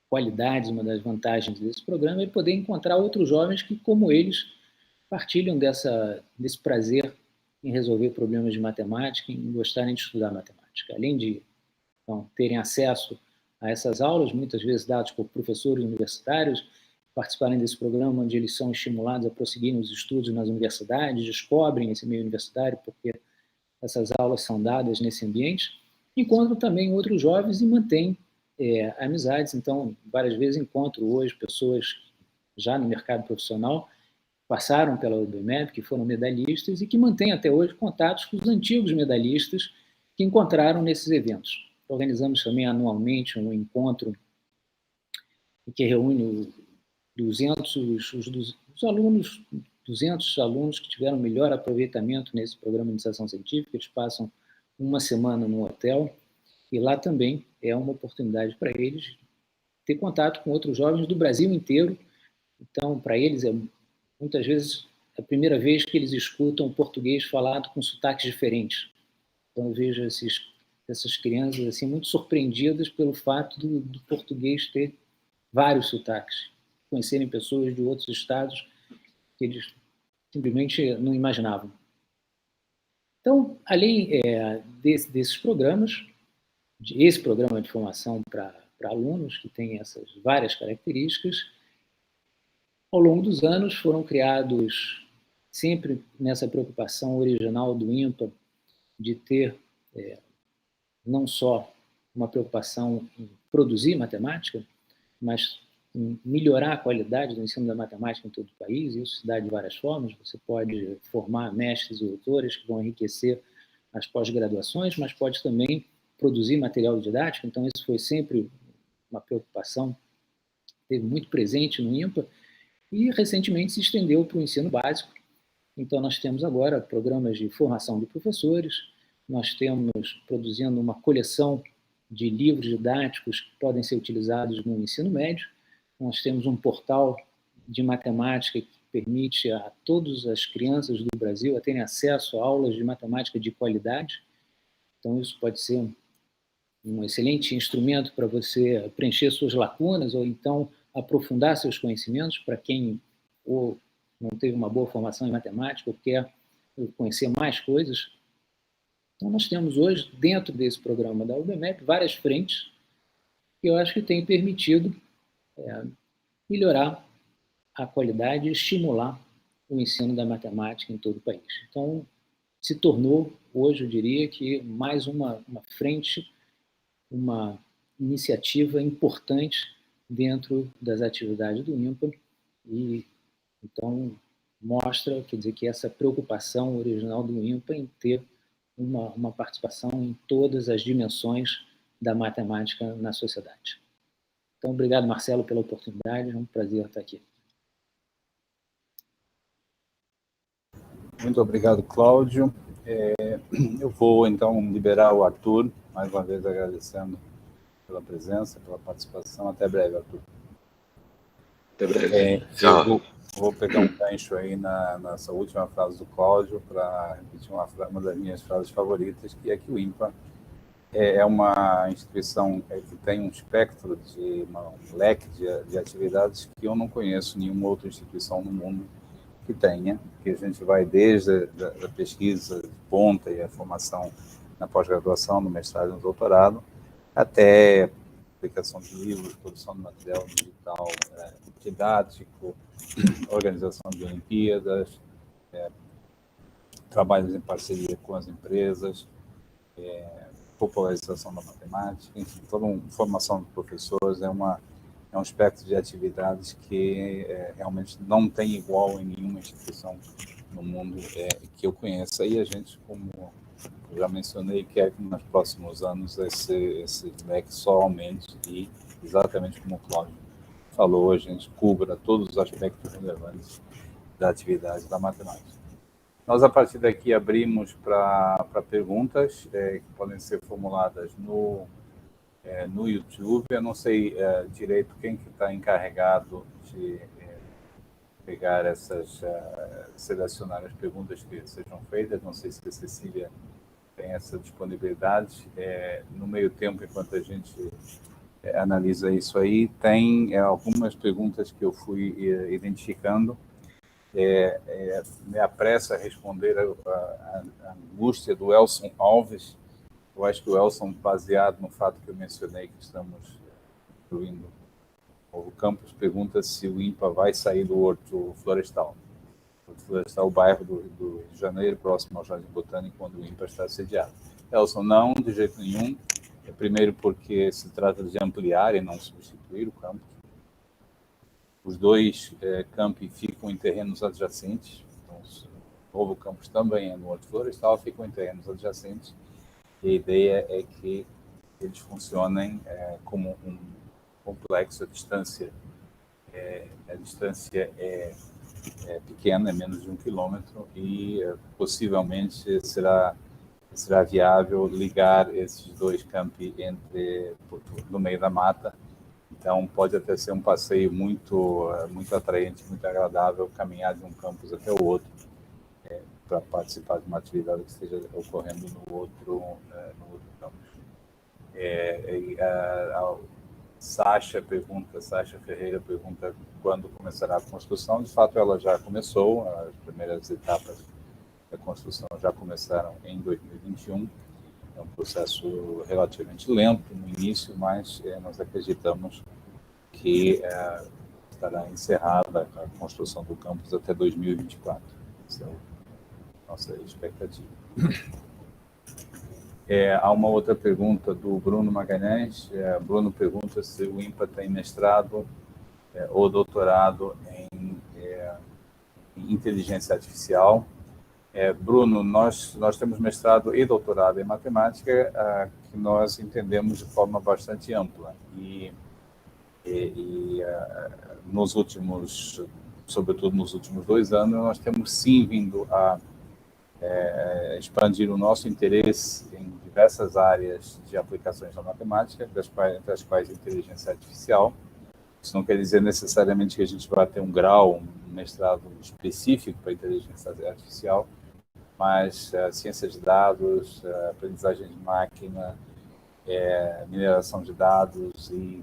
qualidades, uma das vantagens desse programa é poder encontrar outros jovens que, como eles, partilham desse prazer em resolver problemas de matemática, em gostarem de estudar matemática. Além de, então, terem acesso a essas aulas, muitas vezes dadas por professores universitários, participarem desse programa onde eles são estimulados a prosseguirem os estudos nas universidades, descobrem esse meio universitário porque essas aulas são dadas nesse ambiente, encontram também outros jovens e mantêm amizades. Então, várias vezes encontro hoje pessoas já no mercado profissional, passaram pela UBMEP, que foram medalhistas e que mantêm até hoje contatos com os antigos medalhistas que encontraram nesses eventos. Organizamos também anualmente um encontro que reúne 200 alunos que tiveram melhor aproveitamento nesse programa de iniciação científica. Eles passam uma semana no hotel e lá também é uma oportunidade para eles ter contato com outros jovens do Brasil inteiro. Então, para eles, é muitas vezes a primeira vez que eles escutam português falado com sotaques diferentes. Então, eu vejo essas crianças assim, muito surpreendidas pelo fato do português ter vários sotaques, conhecerem pessoas de outros estados que eles simplesmente não imaginavam. Então, além desses programas, esse programa de formação para alunos, que tem essas várias características, ao longo dos anos foram criados, sempre nessa preocupação original do INPA, de ter não só uma preocupação em produzir matemática, mas em melhorar a qualidade do ensino da matemática em todo o país. Isso se dá de várias formas. Você pode formar mestres e doutores que vão enriquecer as pós-graduações, mas pode também produzir material didático. Então, isso foi sempre uma preocupação, teve muito presente no INPA, e recentemente se estendeu para o ensino básico. Então, nós temos agora programas de formação de professores, nós temos produzindo uma coleção de livros didáticos que podem ser utilizados no ensino médio. Nós temos um portal de matemática que permite a todas as crianças do Brasil a terem acesso a aulas de matemática de qualidade. Então, isso pode ser um excelente instrumento para você preencher suas lacunas ou então aprofundar seus conhecimentos para quem ou não teve uma boa formação em matemática ou quer conhecer mais coisas. Então, nós temos hoje, dentro desse programa da UBMEP, várias frentes que eu acho que têm permitido melhorar a qualidade e estimular o ensino da matemática em todo o país. Então, se tornou, hoje, eu diria que mais uma frente, uma iniciativa importante dentro das atividades do INPA e, então, mostra, quer dizer, que essa preocupação original do INPA em ter uma participação em todas as dimensões da matemática na sociedade. Então, obrigado, Marcelo, pela oportunidade. É um prazer estar aqui. Muito obrigado, Cláudio. Eu vou, então, liberar o Arthur, mais uma vez agradecendo pela presença, pela participação. Até breve, Arthur. Até breve. Eu vou pegar um gancho aí nessa última frase do Cláudio para repetir uma das minhas frases favoritas, que é que o INPA é uma instituição que tem um espectro, um leque de atividades que eu não conheço nenhuma outra instituição no mundo que tenha, que a gente vai desde a pesquisa de ponta e a formação na pós-graduação, no mestrado e no doutorado, até publicação de livros, produção de material digital didático, organização de Olimpíadas, trabalhos em parceria com as empresas, popularização da matemática, enfim, toda uma formação de professores, é um espectro de atividades que realmente não tem igual em nenhuma instituição no mundo que eu conheça. E a gente, como eu já mencionei, quer que nos próximos anos esse leque só aumente e, exatamente como o Cláudio falou, a gente cubra todos os aspectos relevantes da atividade da matemática. Nós, a partir daqui, abrimos para perguntas que podem ser formuladas no YouTube. Eu não sei direito quem que está encarregado de pegar selecionar as perguntas que sejam feitas. Não sei se a Cecília tem essa disponibilidade. No meio tempo, enquanto a gente analisa isso aí, tem algumas perguntas que eu fui identificando. Me apressa a responder a angústia do Elson Alves. Eu acho que o Elson, baseado no fato que eu mencionei, que estamos construindo o novo campus, pergunta se o INPA vai sair do Horto Florestal. O Horto Florestal é o bairro do Rio de Janeiro, próximo ao Jardim Botânico, onde o INPA está sediado. Elson, não, de jeito nenhum. Primeiro porque se trata de ampliar e não substituir o campus. Os dois campi ficam em terrenos adjacentes. Então, o novo campus também é no Horto Florestal, ficam em terrenos adjacentes. E a ideia é que eles funcionem como um complexo. A distância é pequena, é menos de 1 quilômetro, e possivelmente será viável ligar esses dois campi no meio da mata. Então, pode até ser um passeio muito atraente, muito agradável, caminhar de um campus até o outro, para participar de uma atividade que esteja ocorrendo no outro campus. A Sasha Ferreira pergunta quando começará a construção. De fato, ela já começou, as primeiras etapas da construção já começaram em 2021. É um processo relativamente lento no início, mas nós acreditamos que estará encerrada a construção do campus até 2024. Essa é a nossa expectativa. Há uma outra pergunta do Bruno Magalhães. Bruno pergunta se o INPA tem mestrado ou doutorado em inteligência artificial. Bruno, nós temos mestrado e doutorado em matemática, que nós entendemos de forma bastante ampla. Sobretudo nos últimos 2 anos, nós temos sim vindo a expandir o nosso interesse em diversas áreas de aplicações da matemática, entre as quais a inteligência artificial. Isso não quer dizer necessariamente que a gente vai ter um grau, um mestrado específico para inteligência artificial, mas ciências de dados, aprendizagem de máquina, mineração de dados e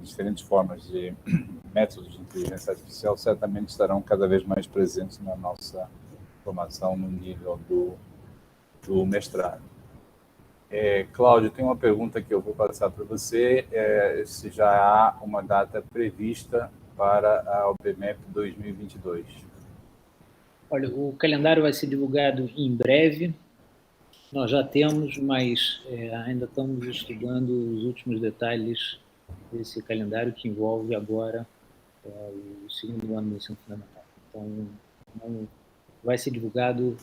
diferentes formas de métodos de inteligência artificial certamente estarão cada vez mais presentes na nossa formação no nível do mestrado. Cláudio, tem uma pergunta que eu vou passar para você, se já há uma data prevista para a OBMEP 2022. Olha, o calendário vai ser divulgado em breve. Nós já temos, mas ainda estamos estudando os últimos detalhes desse calendário que envolve agora o segundo ano do ensino fundamental. Então, vai ser divulgado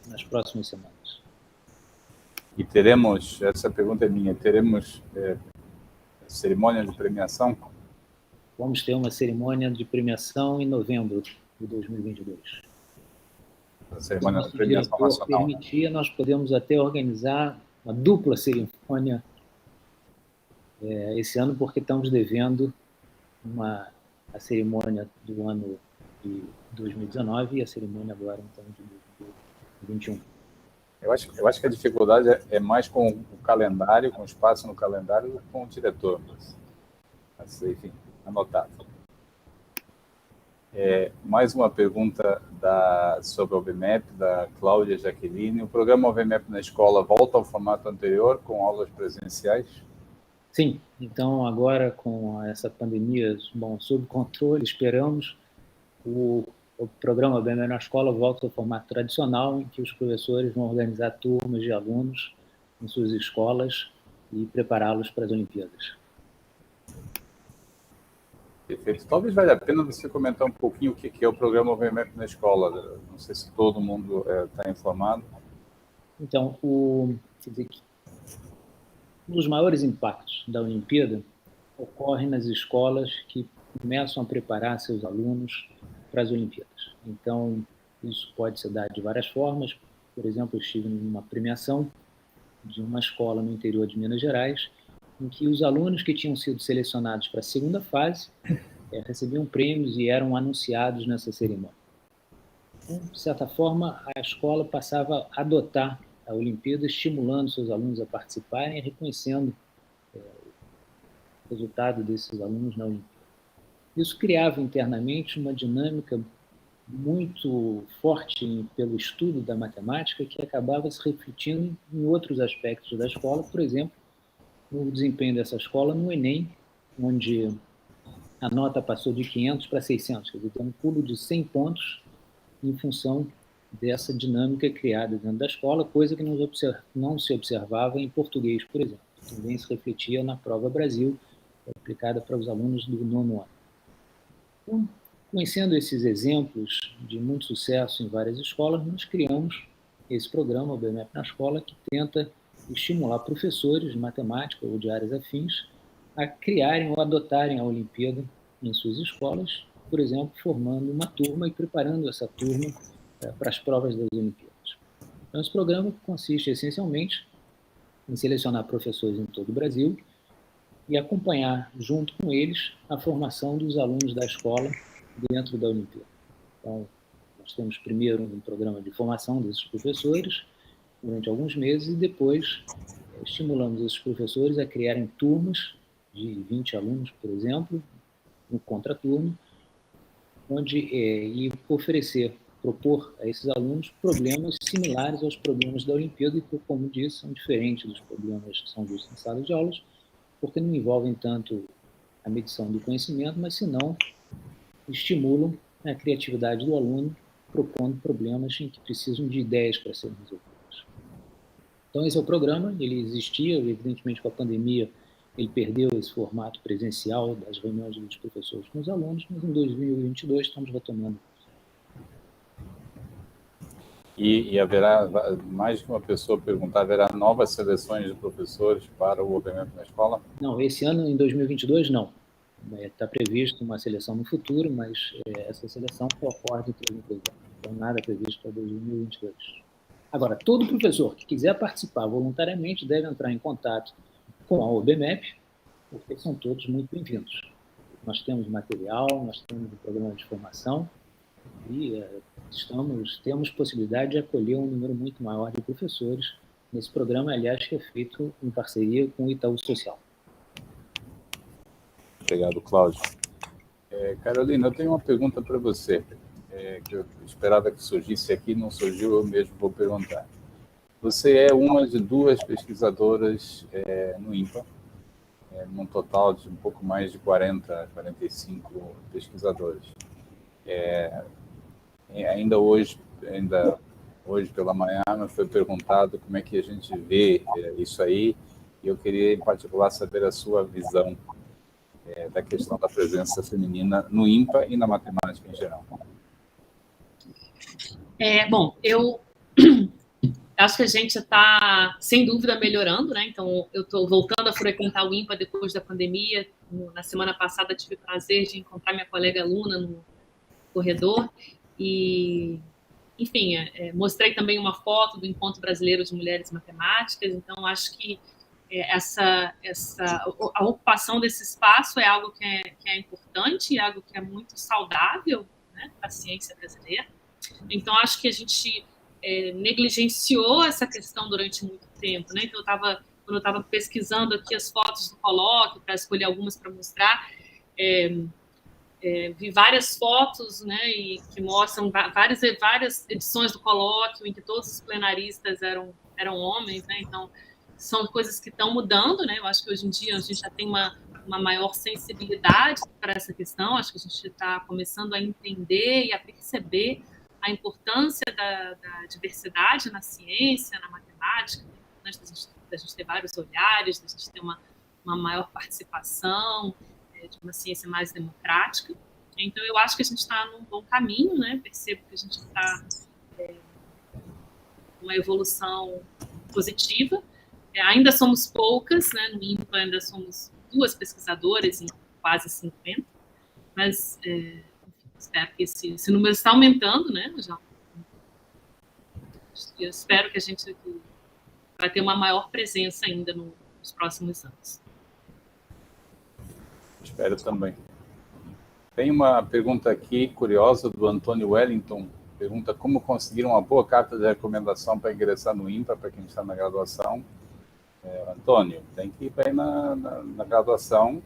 nas próximas semanas. E teremos, essa pergunta é minha, teremos cerimônia de premiação? Vamos ter uma cerimônia de premiação em novembro de 2022. A cerimônia de Se o premiação diretor nacional. permitir, nós podemos até organizar uma dupla cerimônia esse ano, porque estamos devendo a cerimônia do ano de 2019 e a cerimônia agora, então, de 2021. Eu acho que a dificuldade é mais com o calendário, com o espaço no calendário, do que com o diretor. Mas, enfim, anotado. Mais uma pergunta sobre o OBMEP, da Cláudia Jaqueline. O programa OBMEP na escola volta ao formato anterior, com aulas presenciais? Sim, então agora com essa pandemia sob controle, esperamos, o programa OBMEP na escola volta ao formato tradicional, em que os professores vão organizar turmas de alunos em suas escolas e prepará-los para as Olimpíadas. Perfeito. Talvez valha a pena você comentar um pouquinho o que é o programa OBMEP na escola. Não sei se todo mundo está informado. Então, quer dizer que um dos maiores impactos da Olimpíada ocorre nas escolas que começam a preparar seus alunos para as Olimpíadas. Então, isso pode ser dado de várias formas. Por exemplo, eu estive numa premiação de uma escola no interior de Minas Gerais, em que os alunos que tinham sido selecionados para a segunda fase recebiam prêmios e eram anunciados nessa cerimônia. Então, de certa forma, a escola passava a adotar a Olimpíada, estimulando seus alunos a participarem e reconhecendo o resultado desses alunos na Olimpíada. Isso criava internamente uma dinâmica muito forte pelo estudo da matemática, que acabava se refletindo em outros aspectos da escola, por exemplo, no desempenho dessa escola no Enem, onde a nota passou de 500 para 600, quer dizer, tem um pulo de 100 pontos em função dessa dinâmica criada dentro da escola, coisa que não se observava em português, por exemplo. Também se refletia na prova Brasil, aplicada para os alunos do 9º ano. Então, conhecendo esses exemplos de muito sucesso em várias escolas, nós criamos esse programa, o OBMEP na escola, que tenta estimular professores de matemática ou de áreas afins a criarem ou adotarem a Olimpíada em suas escolas, por exemplo, formando uma turma e preparando essa turma para as provas das Olimpíadas. Então, esse programa consiste essencialmente em selecionar professores em todo o Brasil e acompanhar, junto com eles, a formação dos alunos da escola dentro da Olimpíada. Então, nós temos primeiro um programa de formação desses professores durante alguns meses e depois estimulamos esses professores a criarem turmas de 20 alunos, por exemplo, no contraturno, onde propor a esses alunos problemas similares aos problemas da Olimpíada e, como disse, são diferentes dos problemas que são vistos em salas de aulas, porque não envolvem tanto a medição do conhecimento, mas senão estimulam a criatividade do aluno, propondo problemas em que precisam de ideias para serem resolvidas. Então, esse é o programa, ele existia, evidentemente com a pandemia ele perdeu esse formato presencial das reuniões dos professores com os alunos, mas em 2022 estamos retomando. E haverá, mais que uma pessoa perguntar, haverá novas seleções de professores para o OBMEP na escola? Não, esse ano, em 2022, não. Está previsto uma seleção no futuro, mas essa seleção ocorre de 3 em 3 anos. Então, nada previsto para 2022. Agora, todo professor que quiser participar voluntariamente deve entrar em contato com a OBMEP, porque são todos muito bem-vindos. Nós temos material, nós temos um programa de formação e temos possibilidade de acolher um número muito maior de professores nesse programa, aliás, que é feito em parceria com o Itaú Social. Obrigado, Cláudio. Carolina, eu tenho uma pergunta para você, que eu esperava que surgisse aqui, não surgiu, eu mesmo vou perguntar. Você é uma de 2 pesquisadoras no INPA, num total de um pouco mais de 45 pesquisadores. Ainda hoje pela manhã, me foi perguntado como é que a gente vê isso aí, e eu queria, em particular, saber a sua visão da questão da presença feminina no INPA e na matemática em geral. Bom, Acho que a gente está, sem dúvida, melhorando, né? Então, eu estou voltando a frequentar o IMPA depois da pandemia. Na semana passada, tive o prazer de encontrar minha colega Luna no corredor. E, enfim, mostrei também uma foto do Encontro Brasileiro de Mulheres Matemáticas. Então, acho que a ocupação desse espaço é algo que é importante, é algo que é muito saudável, né, para a ciência brasileira. Então, acho que a gente negligenciou essa questão durante muito tempo, né? Então, quando eu estava pesquisando aqui as fotos do colóquio, para escolher algumas para mostrar, vi várias fotos, né, e que mostram várias edições do colóquio em que todos os plenaristas eram homens, né? Então, são coisas que estão mudando, né? Eu acho que hoje em dia a gente já tem uma maior sensibilidade para essa questão. Acho que a gente está começando a entender e a perceber a importância da diversidade na ciência, na matemática, né? Da gente ter vários olhares, da gente ter uma maior participação, de uma ciência mais democrática. Então, eu acho que a gente está num bom caminho, né? Percebo que a gente está uma evolução positiva. Ainda somos poucas, né? No INPA ainda somos 2 pesquisadoras em quase 50, mas espero que esse número está aumentando, né? Eu espero que a gente vai ter uma maior presença ainda nos próximos anos. Espero também. Tem uma pergunta aqui curiosa do Antônio Wellington. Pergunta como conseguir uma boa carta de recomendação para ingressar no INPA, para quem está na graduação. Antônio, tem que ir bem na graduação,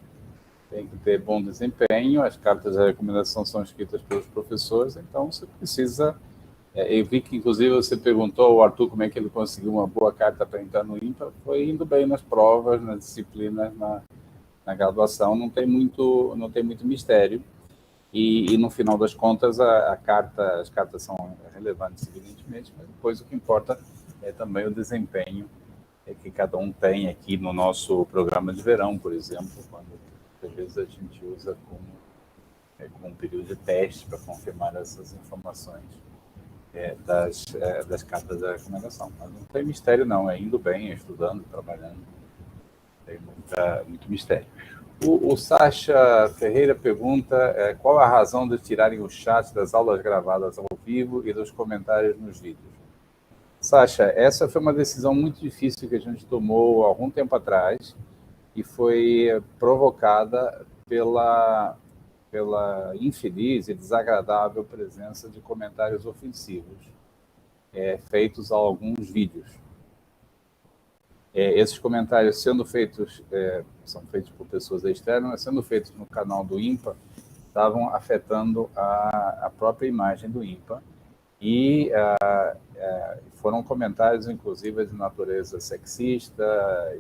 tem que ter bom desempenho, as cartas de recomendação são escritas pelos professores, então você precisa... eu vi que, inclusive, você perguntou ao Arthur como é que ele conseguiu uma boa carta para entrar no INPA, foi indo bem nas provas, nas disciplinas, na graduação, não tem muito mistério. E no final das contas, as cartas são relevantes, evidentemente, mas depois o que importa é também o desempenho que cada um tem aqui no nosso programa de verão, por exemplo, quando às vezes a gente usa como um período de teste para confirmar essas informações das cartas de recomendação. Mas não tem mistério, não, é indo bem, estudando, trabalhando, não tem muito mistério. O Sacha Ferreira pergunta qual a razão de tirarem o chat das aulas gravadas ao vivo e dos comentários nos vídeos. Sacha, essa foi uma decisão muito difícil que a gente tomou há algum tempo atrás e foi provocada pela infeliz e desagradável presença de comentários ofensivos feitos a alguns vídeos. Esses comentários são feitos por pessoas externas, mas sendo feitos no canal do INPA, estavam afetando a própria imagem do INPA e foram comentários, inclusive, de natureza sexista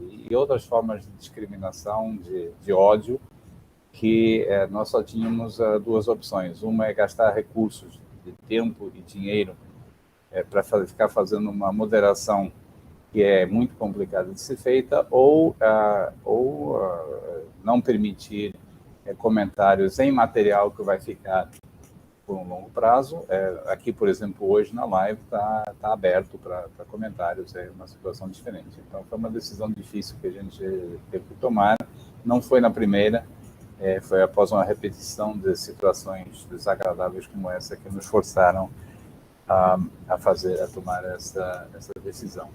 e outras formas de discriminação, de ódio, que nós só tínhamos 2 opções. Uma é gastar recursos de tempo e dinheiro para ficar fazendo uma moderação que é muito complicada de ser feita, ou não permitir comentários em material que vai ficar por um longo prazo. Aqui, por exemplo, hoje na live está aberto para comentários, é uma situação diferente. Então, foi uma decisão difícil que a gente teve que tomar. Não foi na primeira, foi após uma repetição de situações desagradáveis como essa que nos forçaram a tomar essa decisão.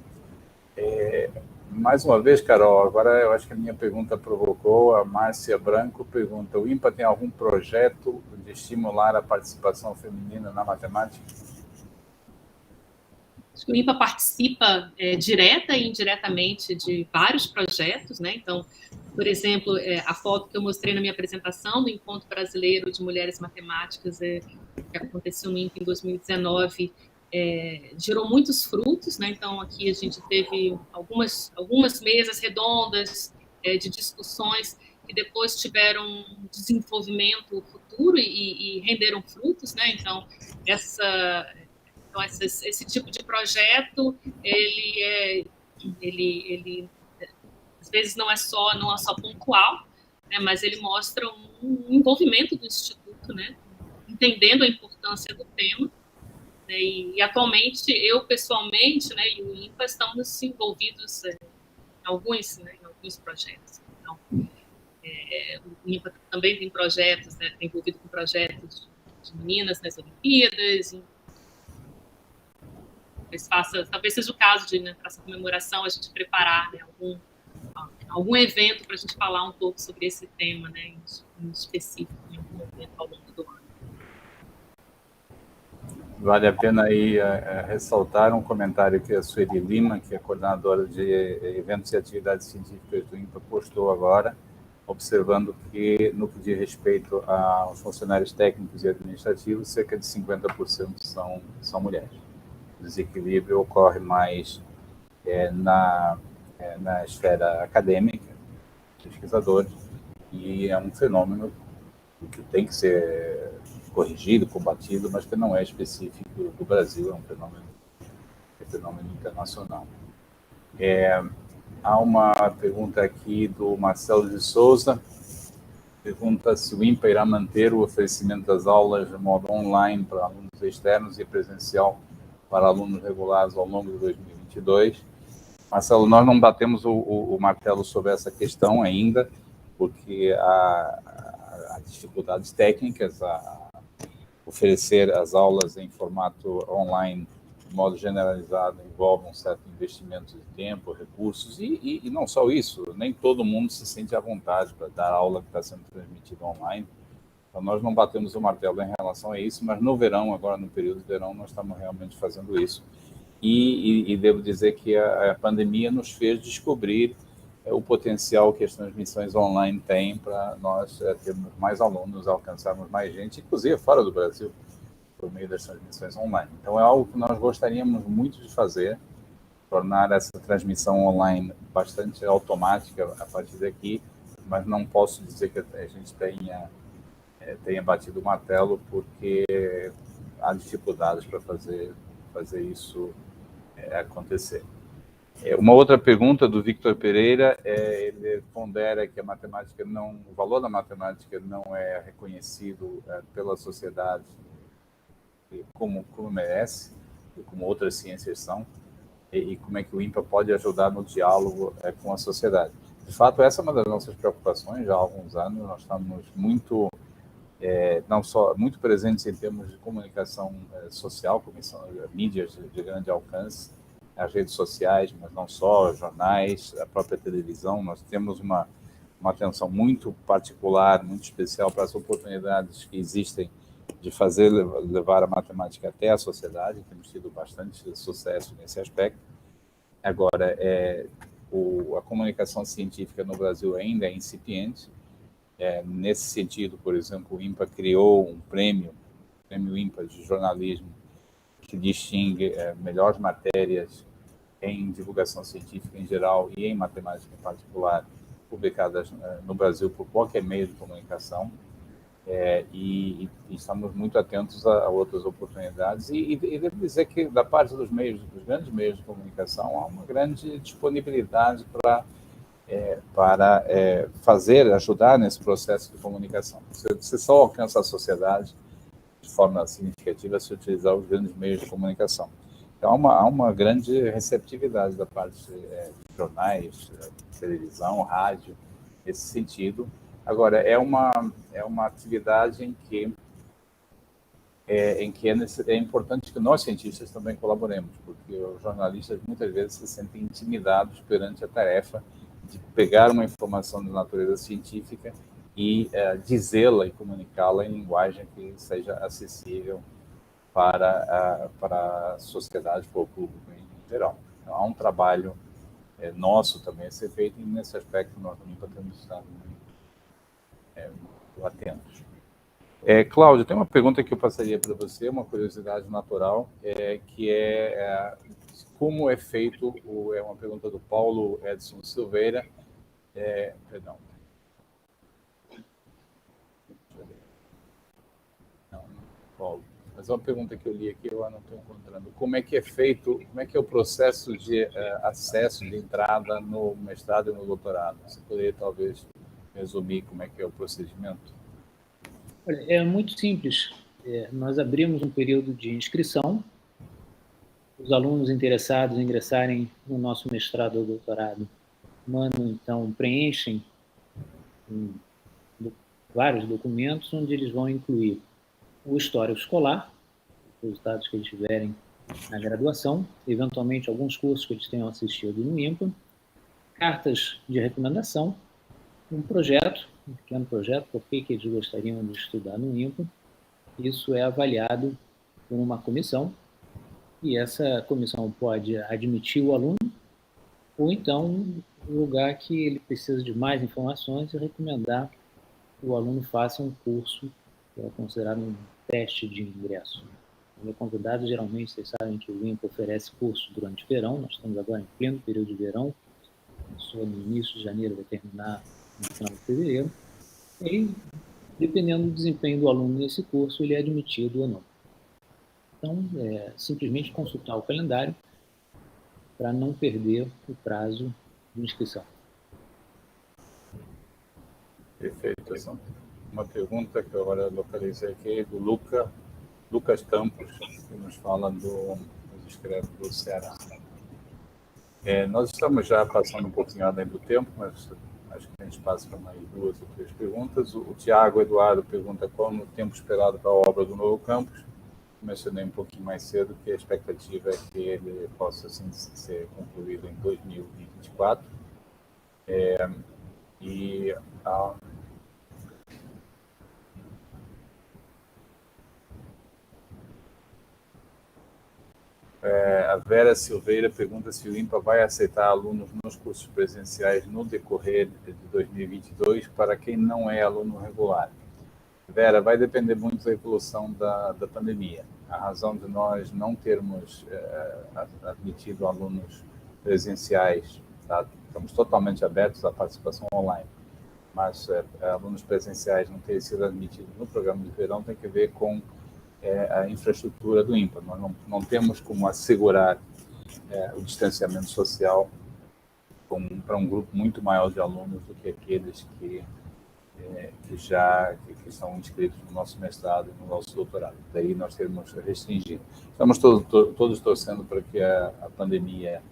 Mais uma vez, Carol, agora eu acho que a minha pergunta provocou. A Márcia Branco pergunta: o INPA tem algum projeto de estimular a participação feminina na matemática? Acho que o INPA participa direta e indiretamente de vários projetos, né? Então, por exemplo, a foto que eu mostrei na minha apresentação do Encontro Brasileiro de Mulheres Matemáticas, que aconteceu no INPA em 2019, gerou muitos frutos, né? Então, aqui a gente teve algumas mesas redondas de discussões que depois tiveram um desenvolvimento futuro e renderam frutos, né? Então, esse tipo de projeto, ele às vezes não é só pontual, né? Mas ele mostra um envolvimento do Instituto, né? Entendendo a importância do tema. né? E atualmente, eu pessoalmente, né, e o INPA estamos envolvidos em alguns projetos. Então, o INPA também tem projetos, né, está envolvido com projetos de meninas nas Olimpíadas. Talvez seja o caso de, né, para essa comemoração, a gente preparar, né, algum evento para a gente falar um pouco sobre esse tema, né, em específico, em algum momento ao longo do ano. Vale a pena aí ressaltar um comentário que a Sueli Lima, que é coordenadora de eventos e atividades científicas do INPA, postou agora, observando que, no que diz respeito aos funcionários técnicos e administrativos, cerca de 50% são mulheres. O desequilíbrio ocorre mais na esfera acadêmica, pesquisadores, e é um fenômeno que tem que ser corrigido, combatido, mas que não é específico do Brasil, é um fenômeno internacional. Há uma pergunta aqui do Marcelo de Souza, pergunta se o INPA irá manter o oferecimento das aulas de modo online para alunos externos e presencial para alunos regulares ao longo de 2022. Marcelo, nós não batemos o martelo sobre essa questão ainda, porque há dificuldades técnicas a oferecer as aulas em formato online de modo generalizado envolve um certo investimento de tempo, recursos, e não só isso, nem todo mundo se sente à vontade para dar a aula que está sendo transmitida online. Então, nós não batemos o martelo em relação a isso, mas no verão, agora no período de verão, nós estamos realmente fazendo isso. E devo dizer que a pandemia nos fez descobrir o potencial que as transmissões online têm para nós termos mais alunos, alcançarmos mais gente, inclusive fora do Brasil, por meio das transmissões online. Então, é algo que nós gostaríamos muito de fazer, tornar essa transmissão online bastante automática a partir daqui, mas não posso dizer que a gente tenha batido o martelo, porque há dificuldades para fazer isso acontecer. Uma outra pergunta do Victor Pereira, ele pondera que o valor da matemática não é reconhecido pela sociedade como merece, e como outras ciências são, e como é que o INPA pode ajudar no diálogo com a sociedade. De fato, essa é uma das nossas preocupações já há alguns anos. Nós estamos muito não só muito presentes em termos de comunicação social, como são mídias de grande alcance, as redes sociais, mas não só, jornais, a própria televisão. Nós temos uma atenção muito particular, muito especial para as oportunidades que existem de levar a matemática até a sociedade. Temos tido bastante sucesso nesse aspecto. Agora, a comunicação científica no Brasil ainda é incipiente. Nesse sentido, por exemplo, o INPA criou um prêmio INPA de jornalismo, que distingue melhores matérias em divulgação científica em geral e em matemática em particular, publicadas no Brasil por qualquer meio de comunicação, e estamos muito atentos a outras oportunidades, e devo dizer que da parte dos grandes meios de comunicação há uma grande disponibilidade para ajudar nesse processo de comunicação. Você só alcança a sociedade de forma significativa se utilizar os grandes meios de comunicação. Então, há uma grande receptividade da parte de jornais, televisão, rádio, nesse sentido. Agora, é uma atividade em que é importante que nós, cientistas, também colaboremos, porque os jornalistas muitas vezes se sentem intimidados perante a tarefa de pegar uma informação de natureza científica e dizê-la e comunicá-la em linguagem que seja acessível para a sociedade, para o público em geral. Então, há um trabalho nosso também a ser feito, e nesse aspecto nós também podemos estar muito atentos. Cláudio, tem uma pergunta que eu passaria para você, uma curiosidade natural, que é como é feito, é uma pergunta do Paulo Edson Silveira, perdão. Não, Paulo. Mas é uma pergunta que eu li aqui, eu não estou encontrando. Como é que é feito, como é que é o processo de acesso, de entrada no mestrado e no doutorado? Você poderia, talvez, resumir como é que é o procedimento? Olha, é muito simples. Nós abrimos um período de inscrição Os alunos interessados em ingressarem no nosso mestrado ou doutorado então, preenchem vários documentos onde eles vão incluir o histórico escolar, os resultados que eles tiverem na graduação, eventualmente alguns cursos que eles tenham assistido no IMPA, cartas de recomendação, um pequeno projeto, por que eles gostariam de estudar no IMPA. Isso é avaliado por uma comissão, e essa comissão pode admitir o aluno, ou então julgar que ele precisa de mais informações e recomendar que o aluno faça um curso que é considerado um teste de ingresso. Meu convidado, geralmente, vocês sabem que o IMPA oferece curso durante o verão, nós estamos agora em pleno período de verão, começou no início de janeiro, vai terminar no final de fevereiro, e, dependendo do desempenho do aluno nesse curso, ele é admitido ou não. Então, simplesmente consultar o calendário para não perder o prazo de inscrição. Perfeito. Uma pergunta que eu agora localizei aqui do Lucas Campos, que nos fala nos escreve do Ceará. Nós estamos já passando um pouquinho além do tempo, mas acho que a gente passa para mais 2 ou 3 perguntas. O Tiago Eduardo pergunta qual o tempo esperado para a obra do novo campus. Mencionei um pouquinho mais cedo que a expectativa é que ele possa assim, ser concluído em 2024. A Vera Silveira pergunta se o IMPA vai aceitar alunos nos cursos presenciais no decorrer de 2022 para quem não é aluno regular. Vera, vai depender muito da evolução da pandemia. A razão de nós não termos admitido alunos presenciais, tá? Estamos totalmente abertos à participação online, mas alunos presenciais não terem sido admitidos no programa de verão tem que ver com a infraestrutura do IMPA. Nós não temos como assegurar o distanciamento social para um grupo muito maior de alunos do que aqueles que estão inscritos no nosso mestrado e no nosso doutorado. Daí nós temos restringido. Estamos todos torcendo para que a pandemia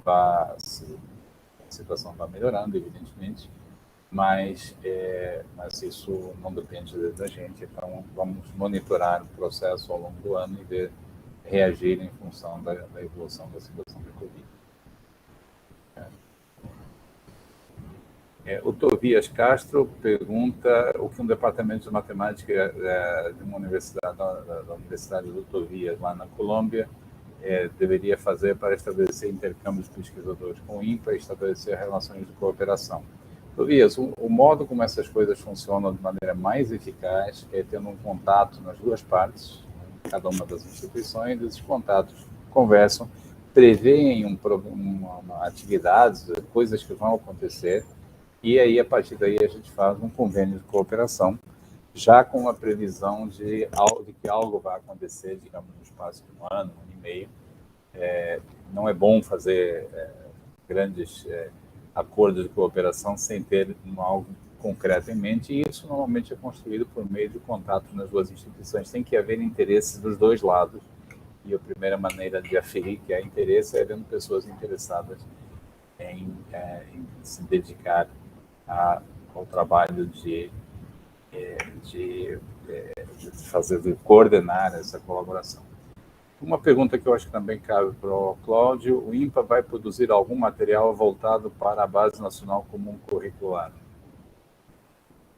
a situação vá melhorando, evidentemente, mas isso não depende da gente, então vamos monitorar o processo ao longo do ano e reagir em função da evolução da situação da Covid. O Tobias Castro pergunta o que um departamento de matemática de uma universidade, da Universidade do Tobias, lá na Colômbia, deveria fazer para estabelecer intercâmbios de pesquisadores com o IMPA e estabelecer relações de cooperação. Tobias, o modo como essas coisas funcionam de maneira mais eficaz é tendo um contato nas duas partes, cada uma das instituições, esses contatos conversam, preveem atividades, coisas que vão acontecer, e aí, a partir daí, a gente faz um convênio de cooperação, já com a previsão de que algo vai acontecer, digamos, no espaço de um ano e meio. Não é bom fazer grandes acordos de cooperação sem ter algo concreto em mente, e isso normalmente é construído por meio de contato nas duas instituições. Tem que haver interesses dos dois lados, e a primeira maneira de aferir que há interesse é vendo pessoas interessadas em se dedicar ao trabalho de coordenar essa colaboração. Uma pergunta que eu acho que também cabe para o Cláudio: o IMPA vai produzir algum material voltado para a Base Nacional Comum Curricular?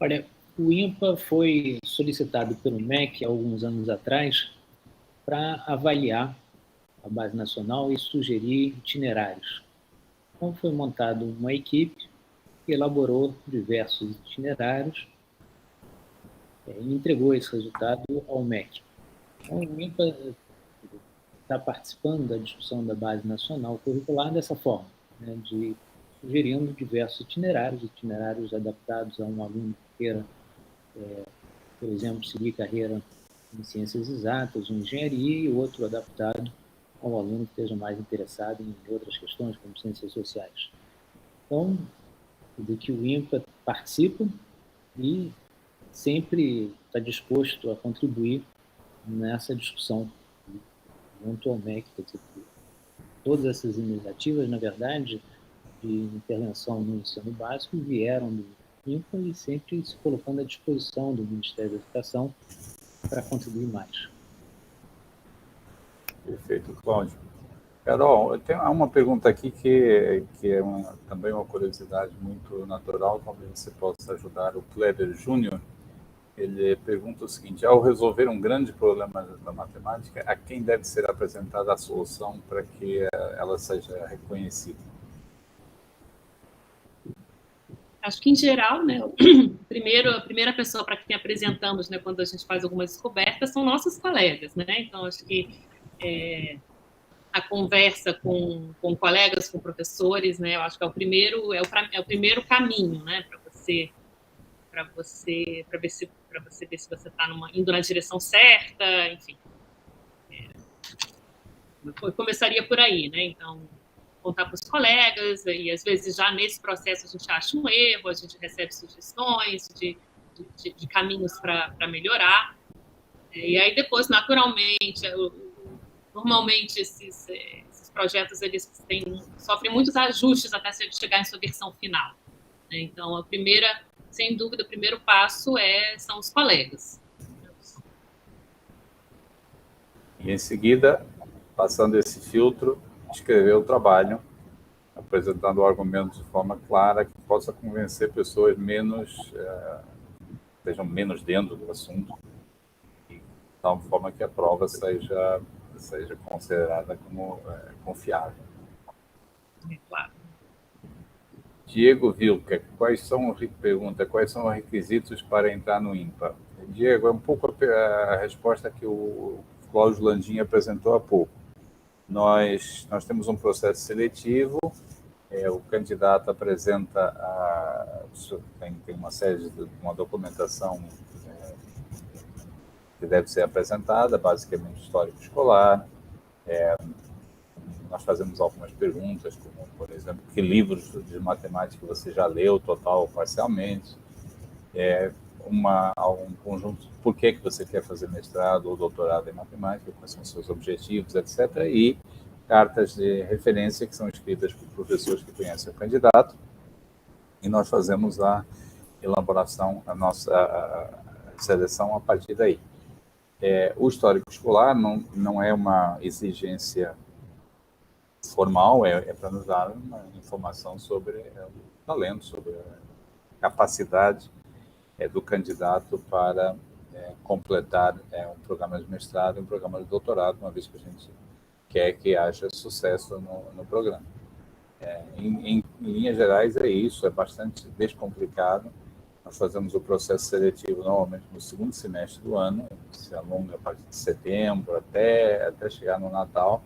Olha, o IMPA foi solicitado pelo MEC há alguns anos atrás para avaliar a Base Nacional e sugerir itinerários. Então, foi montada uma equipe que elaborou diversos itinerários e entregou esse resultado ao MEC. Então, o IMPA está participando da discussão da Base Nacional Curricular dessa forma, né, sugerindo diversos itinerários adaptados a um aluno que queira, por exemplo, seguir carreira em ciências exatas ou engenharia, e outro adaptado ao aluno que esteja mais interessado em outras questões, como ciências sociais. Então, do que o IMPA participa e sempre está disposto a contribuir nessa discussão junto ao MEC. Quer dizer, todas essas iniciativas, na verdade, de intervenção no ensino básico vieram do INPA e sempre se colocando à disposição do Ministério da Educação para contribuir mais. Perfeito, Cláudio. Carol, há uma pergunta aqui que é também uma curiosidade muito natural, talvez você possa ajudar. O Kleber Júnior, ele pergunta o seguinte: ao resolver um grande problema da matemática, a quem deve ser apresentada a solução para que ela seja reconhecida? Acho que, em geral, né, a primeira pessoa para quem apresentamos, né, quando a gente faz algumas descobertas, são nossos colegas, né? Então, acho que a conversa com colegas, com professores, né, eu acho que é o primeiro caminho, né, para você ver se você está indo na direção certa, enfim. Eu começaria por aí, né? Então, contar para os colegas, e às vezes já nesse processo a gente acha um erro, a gente recebe sugestões de caminhos para melhorar, e aí depois, naturalmente, normalmente esses projetos eles sofrem muitos ajustes até chegar em sua versão final, né? Então, sem dúvida, o primeiro passo são os colegas. E em seguida, passando esse filtro, escrever o trabalho, apresentando o argumento de forma clara, que possa convencer pessoas estejam menos dentro do assunto, de tal forma que a prova seja considerada como confiável. Claro. Diego Vilca, pergunta quais são os requisitos para entrar no INPA? Diego, é um pouco a resposta que o Cláudio Landim apresentou há pouco. Nós temos um processo seletivo, o candidato apresenta, tem uma série de uma documentação que deve ser apresentada, basicamente histórico escolar. Nós fazemos algumas perguntas, como, por exemplo, que livros de matemática você já leu, total ou parcialmente, um conjunto, por que você quer fazer mestrado ou doutorado em matemática, quais são os seus objetivos, etc. E cartas de referência que são escritas por professores que conhecem o candidato, e nós fazemos a elaboração, a nossa seleção a partir daí. O histórico escolar não é uma exigência formal, é para nos dar uma informação sobre o talento, sobre a capacidade do candidato para completar um programa de mestrado e um programa de doutorado, uma vez que a gente quer que haja sucesso no programa. Em linhas gerais é isso, é bastante descomplicado. Nós fazemos o processo seletivo normalmente no segundo semestre do ano, se alonga a partir de setembro até chegar no Natal,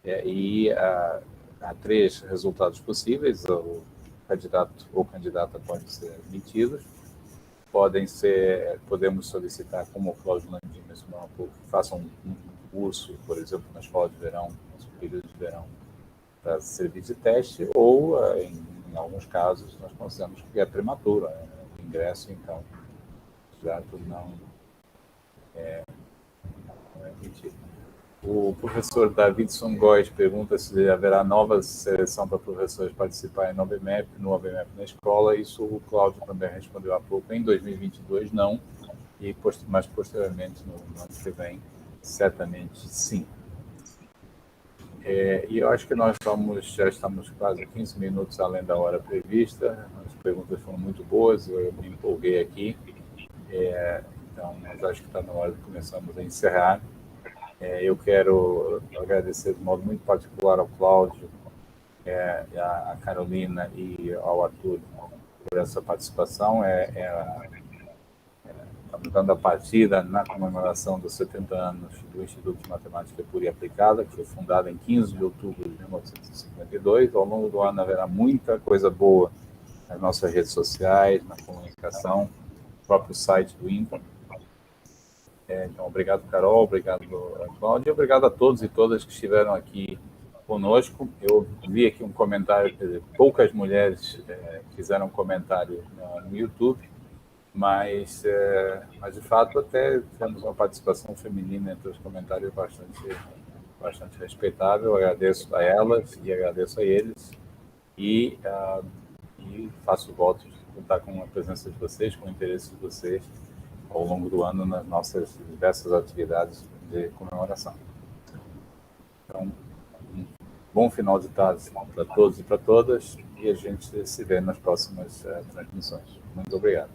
e há 3 resultados possíveis: o candidato ou candidata podem ser admitidos, podemos solicitar, como o Cláudio Landim mencionou há pouco, que façam um curso, por exemplo, na escola de verão, nos períodos de verão, para servir de teste, ou, em alguns casos, nós consideramos que é prematuro o ingresso, então, já não é admitido. O professor Davidson Góes pergunta se haverá nova seleção para professores participarem no OBMEP na escola. Isso o Cláudio também respondeu há pouco. Em 2022, não, mas posteriormente, no ano que vem, certamente sim. E eu acho que nós já estamos quase 15 minutos além da hora prevista. As perguntas foram muito boas, eu me empolguei aqui. Então, mas acho que está na hora de começarmos a encerrar. Eu quero agradecer de modo muito particular ao Cláudio, a Carolina e ao Arthur por essa participação. Estamos dando a partida na comemoração dos 70 anos do Instituto de Matemática Pura e Aplicada, que foi fundado em 15 de outubro de 1952. Ao longo do ano haverá muita coisa boa nas nossas redes sociais, na comunicação, no próprio site do INPA. Então, obrigado, Carol, obrigado, Cláudio, e obrigado a todos e todas que estiveram aqui conosco. Eu vi aqui um comentário, quer dizer, poucas mulheres fizeram comentário no YouTube, mas de fato até temos uma participação feminina entre os comentários bastante bastante respeitável. Agradeço a elas e agradeço a eles. E faço votos de contar com a presença de vocês, com o interesse de vocês ao longo do ano nas nossas diversas atividades de comemoração. Então, um bom final de tarde para todos e para todas, e a gente se vê nas próximas transmissões. Muito obrigado.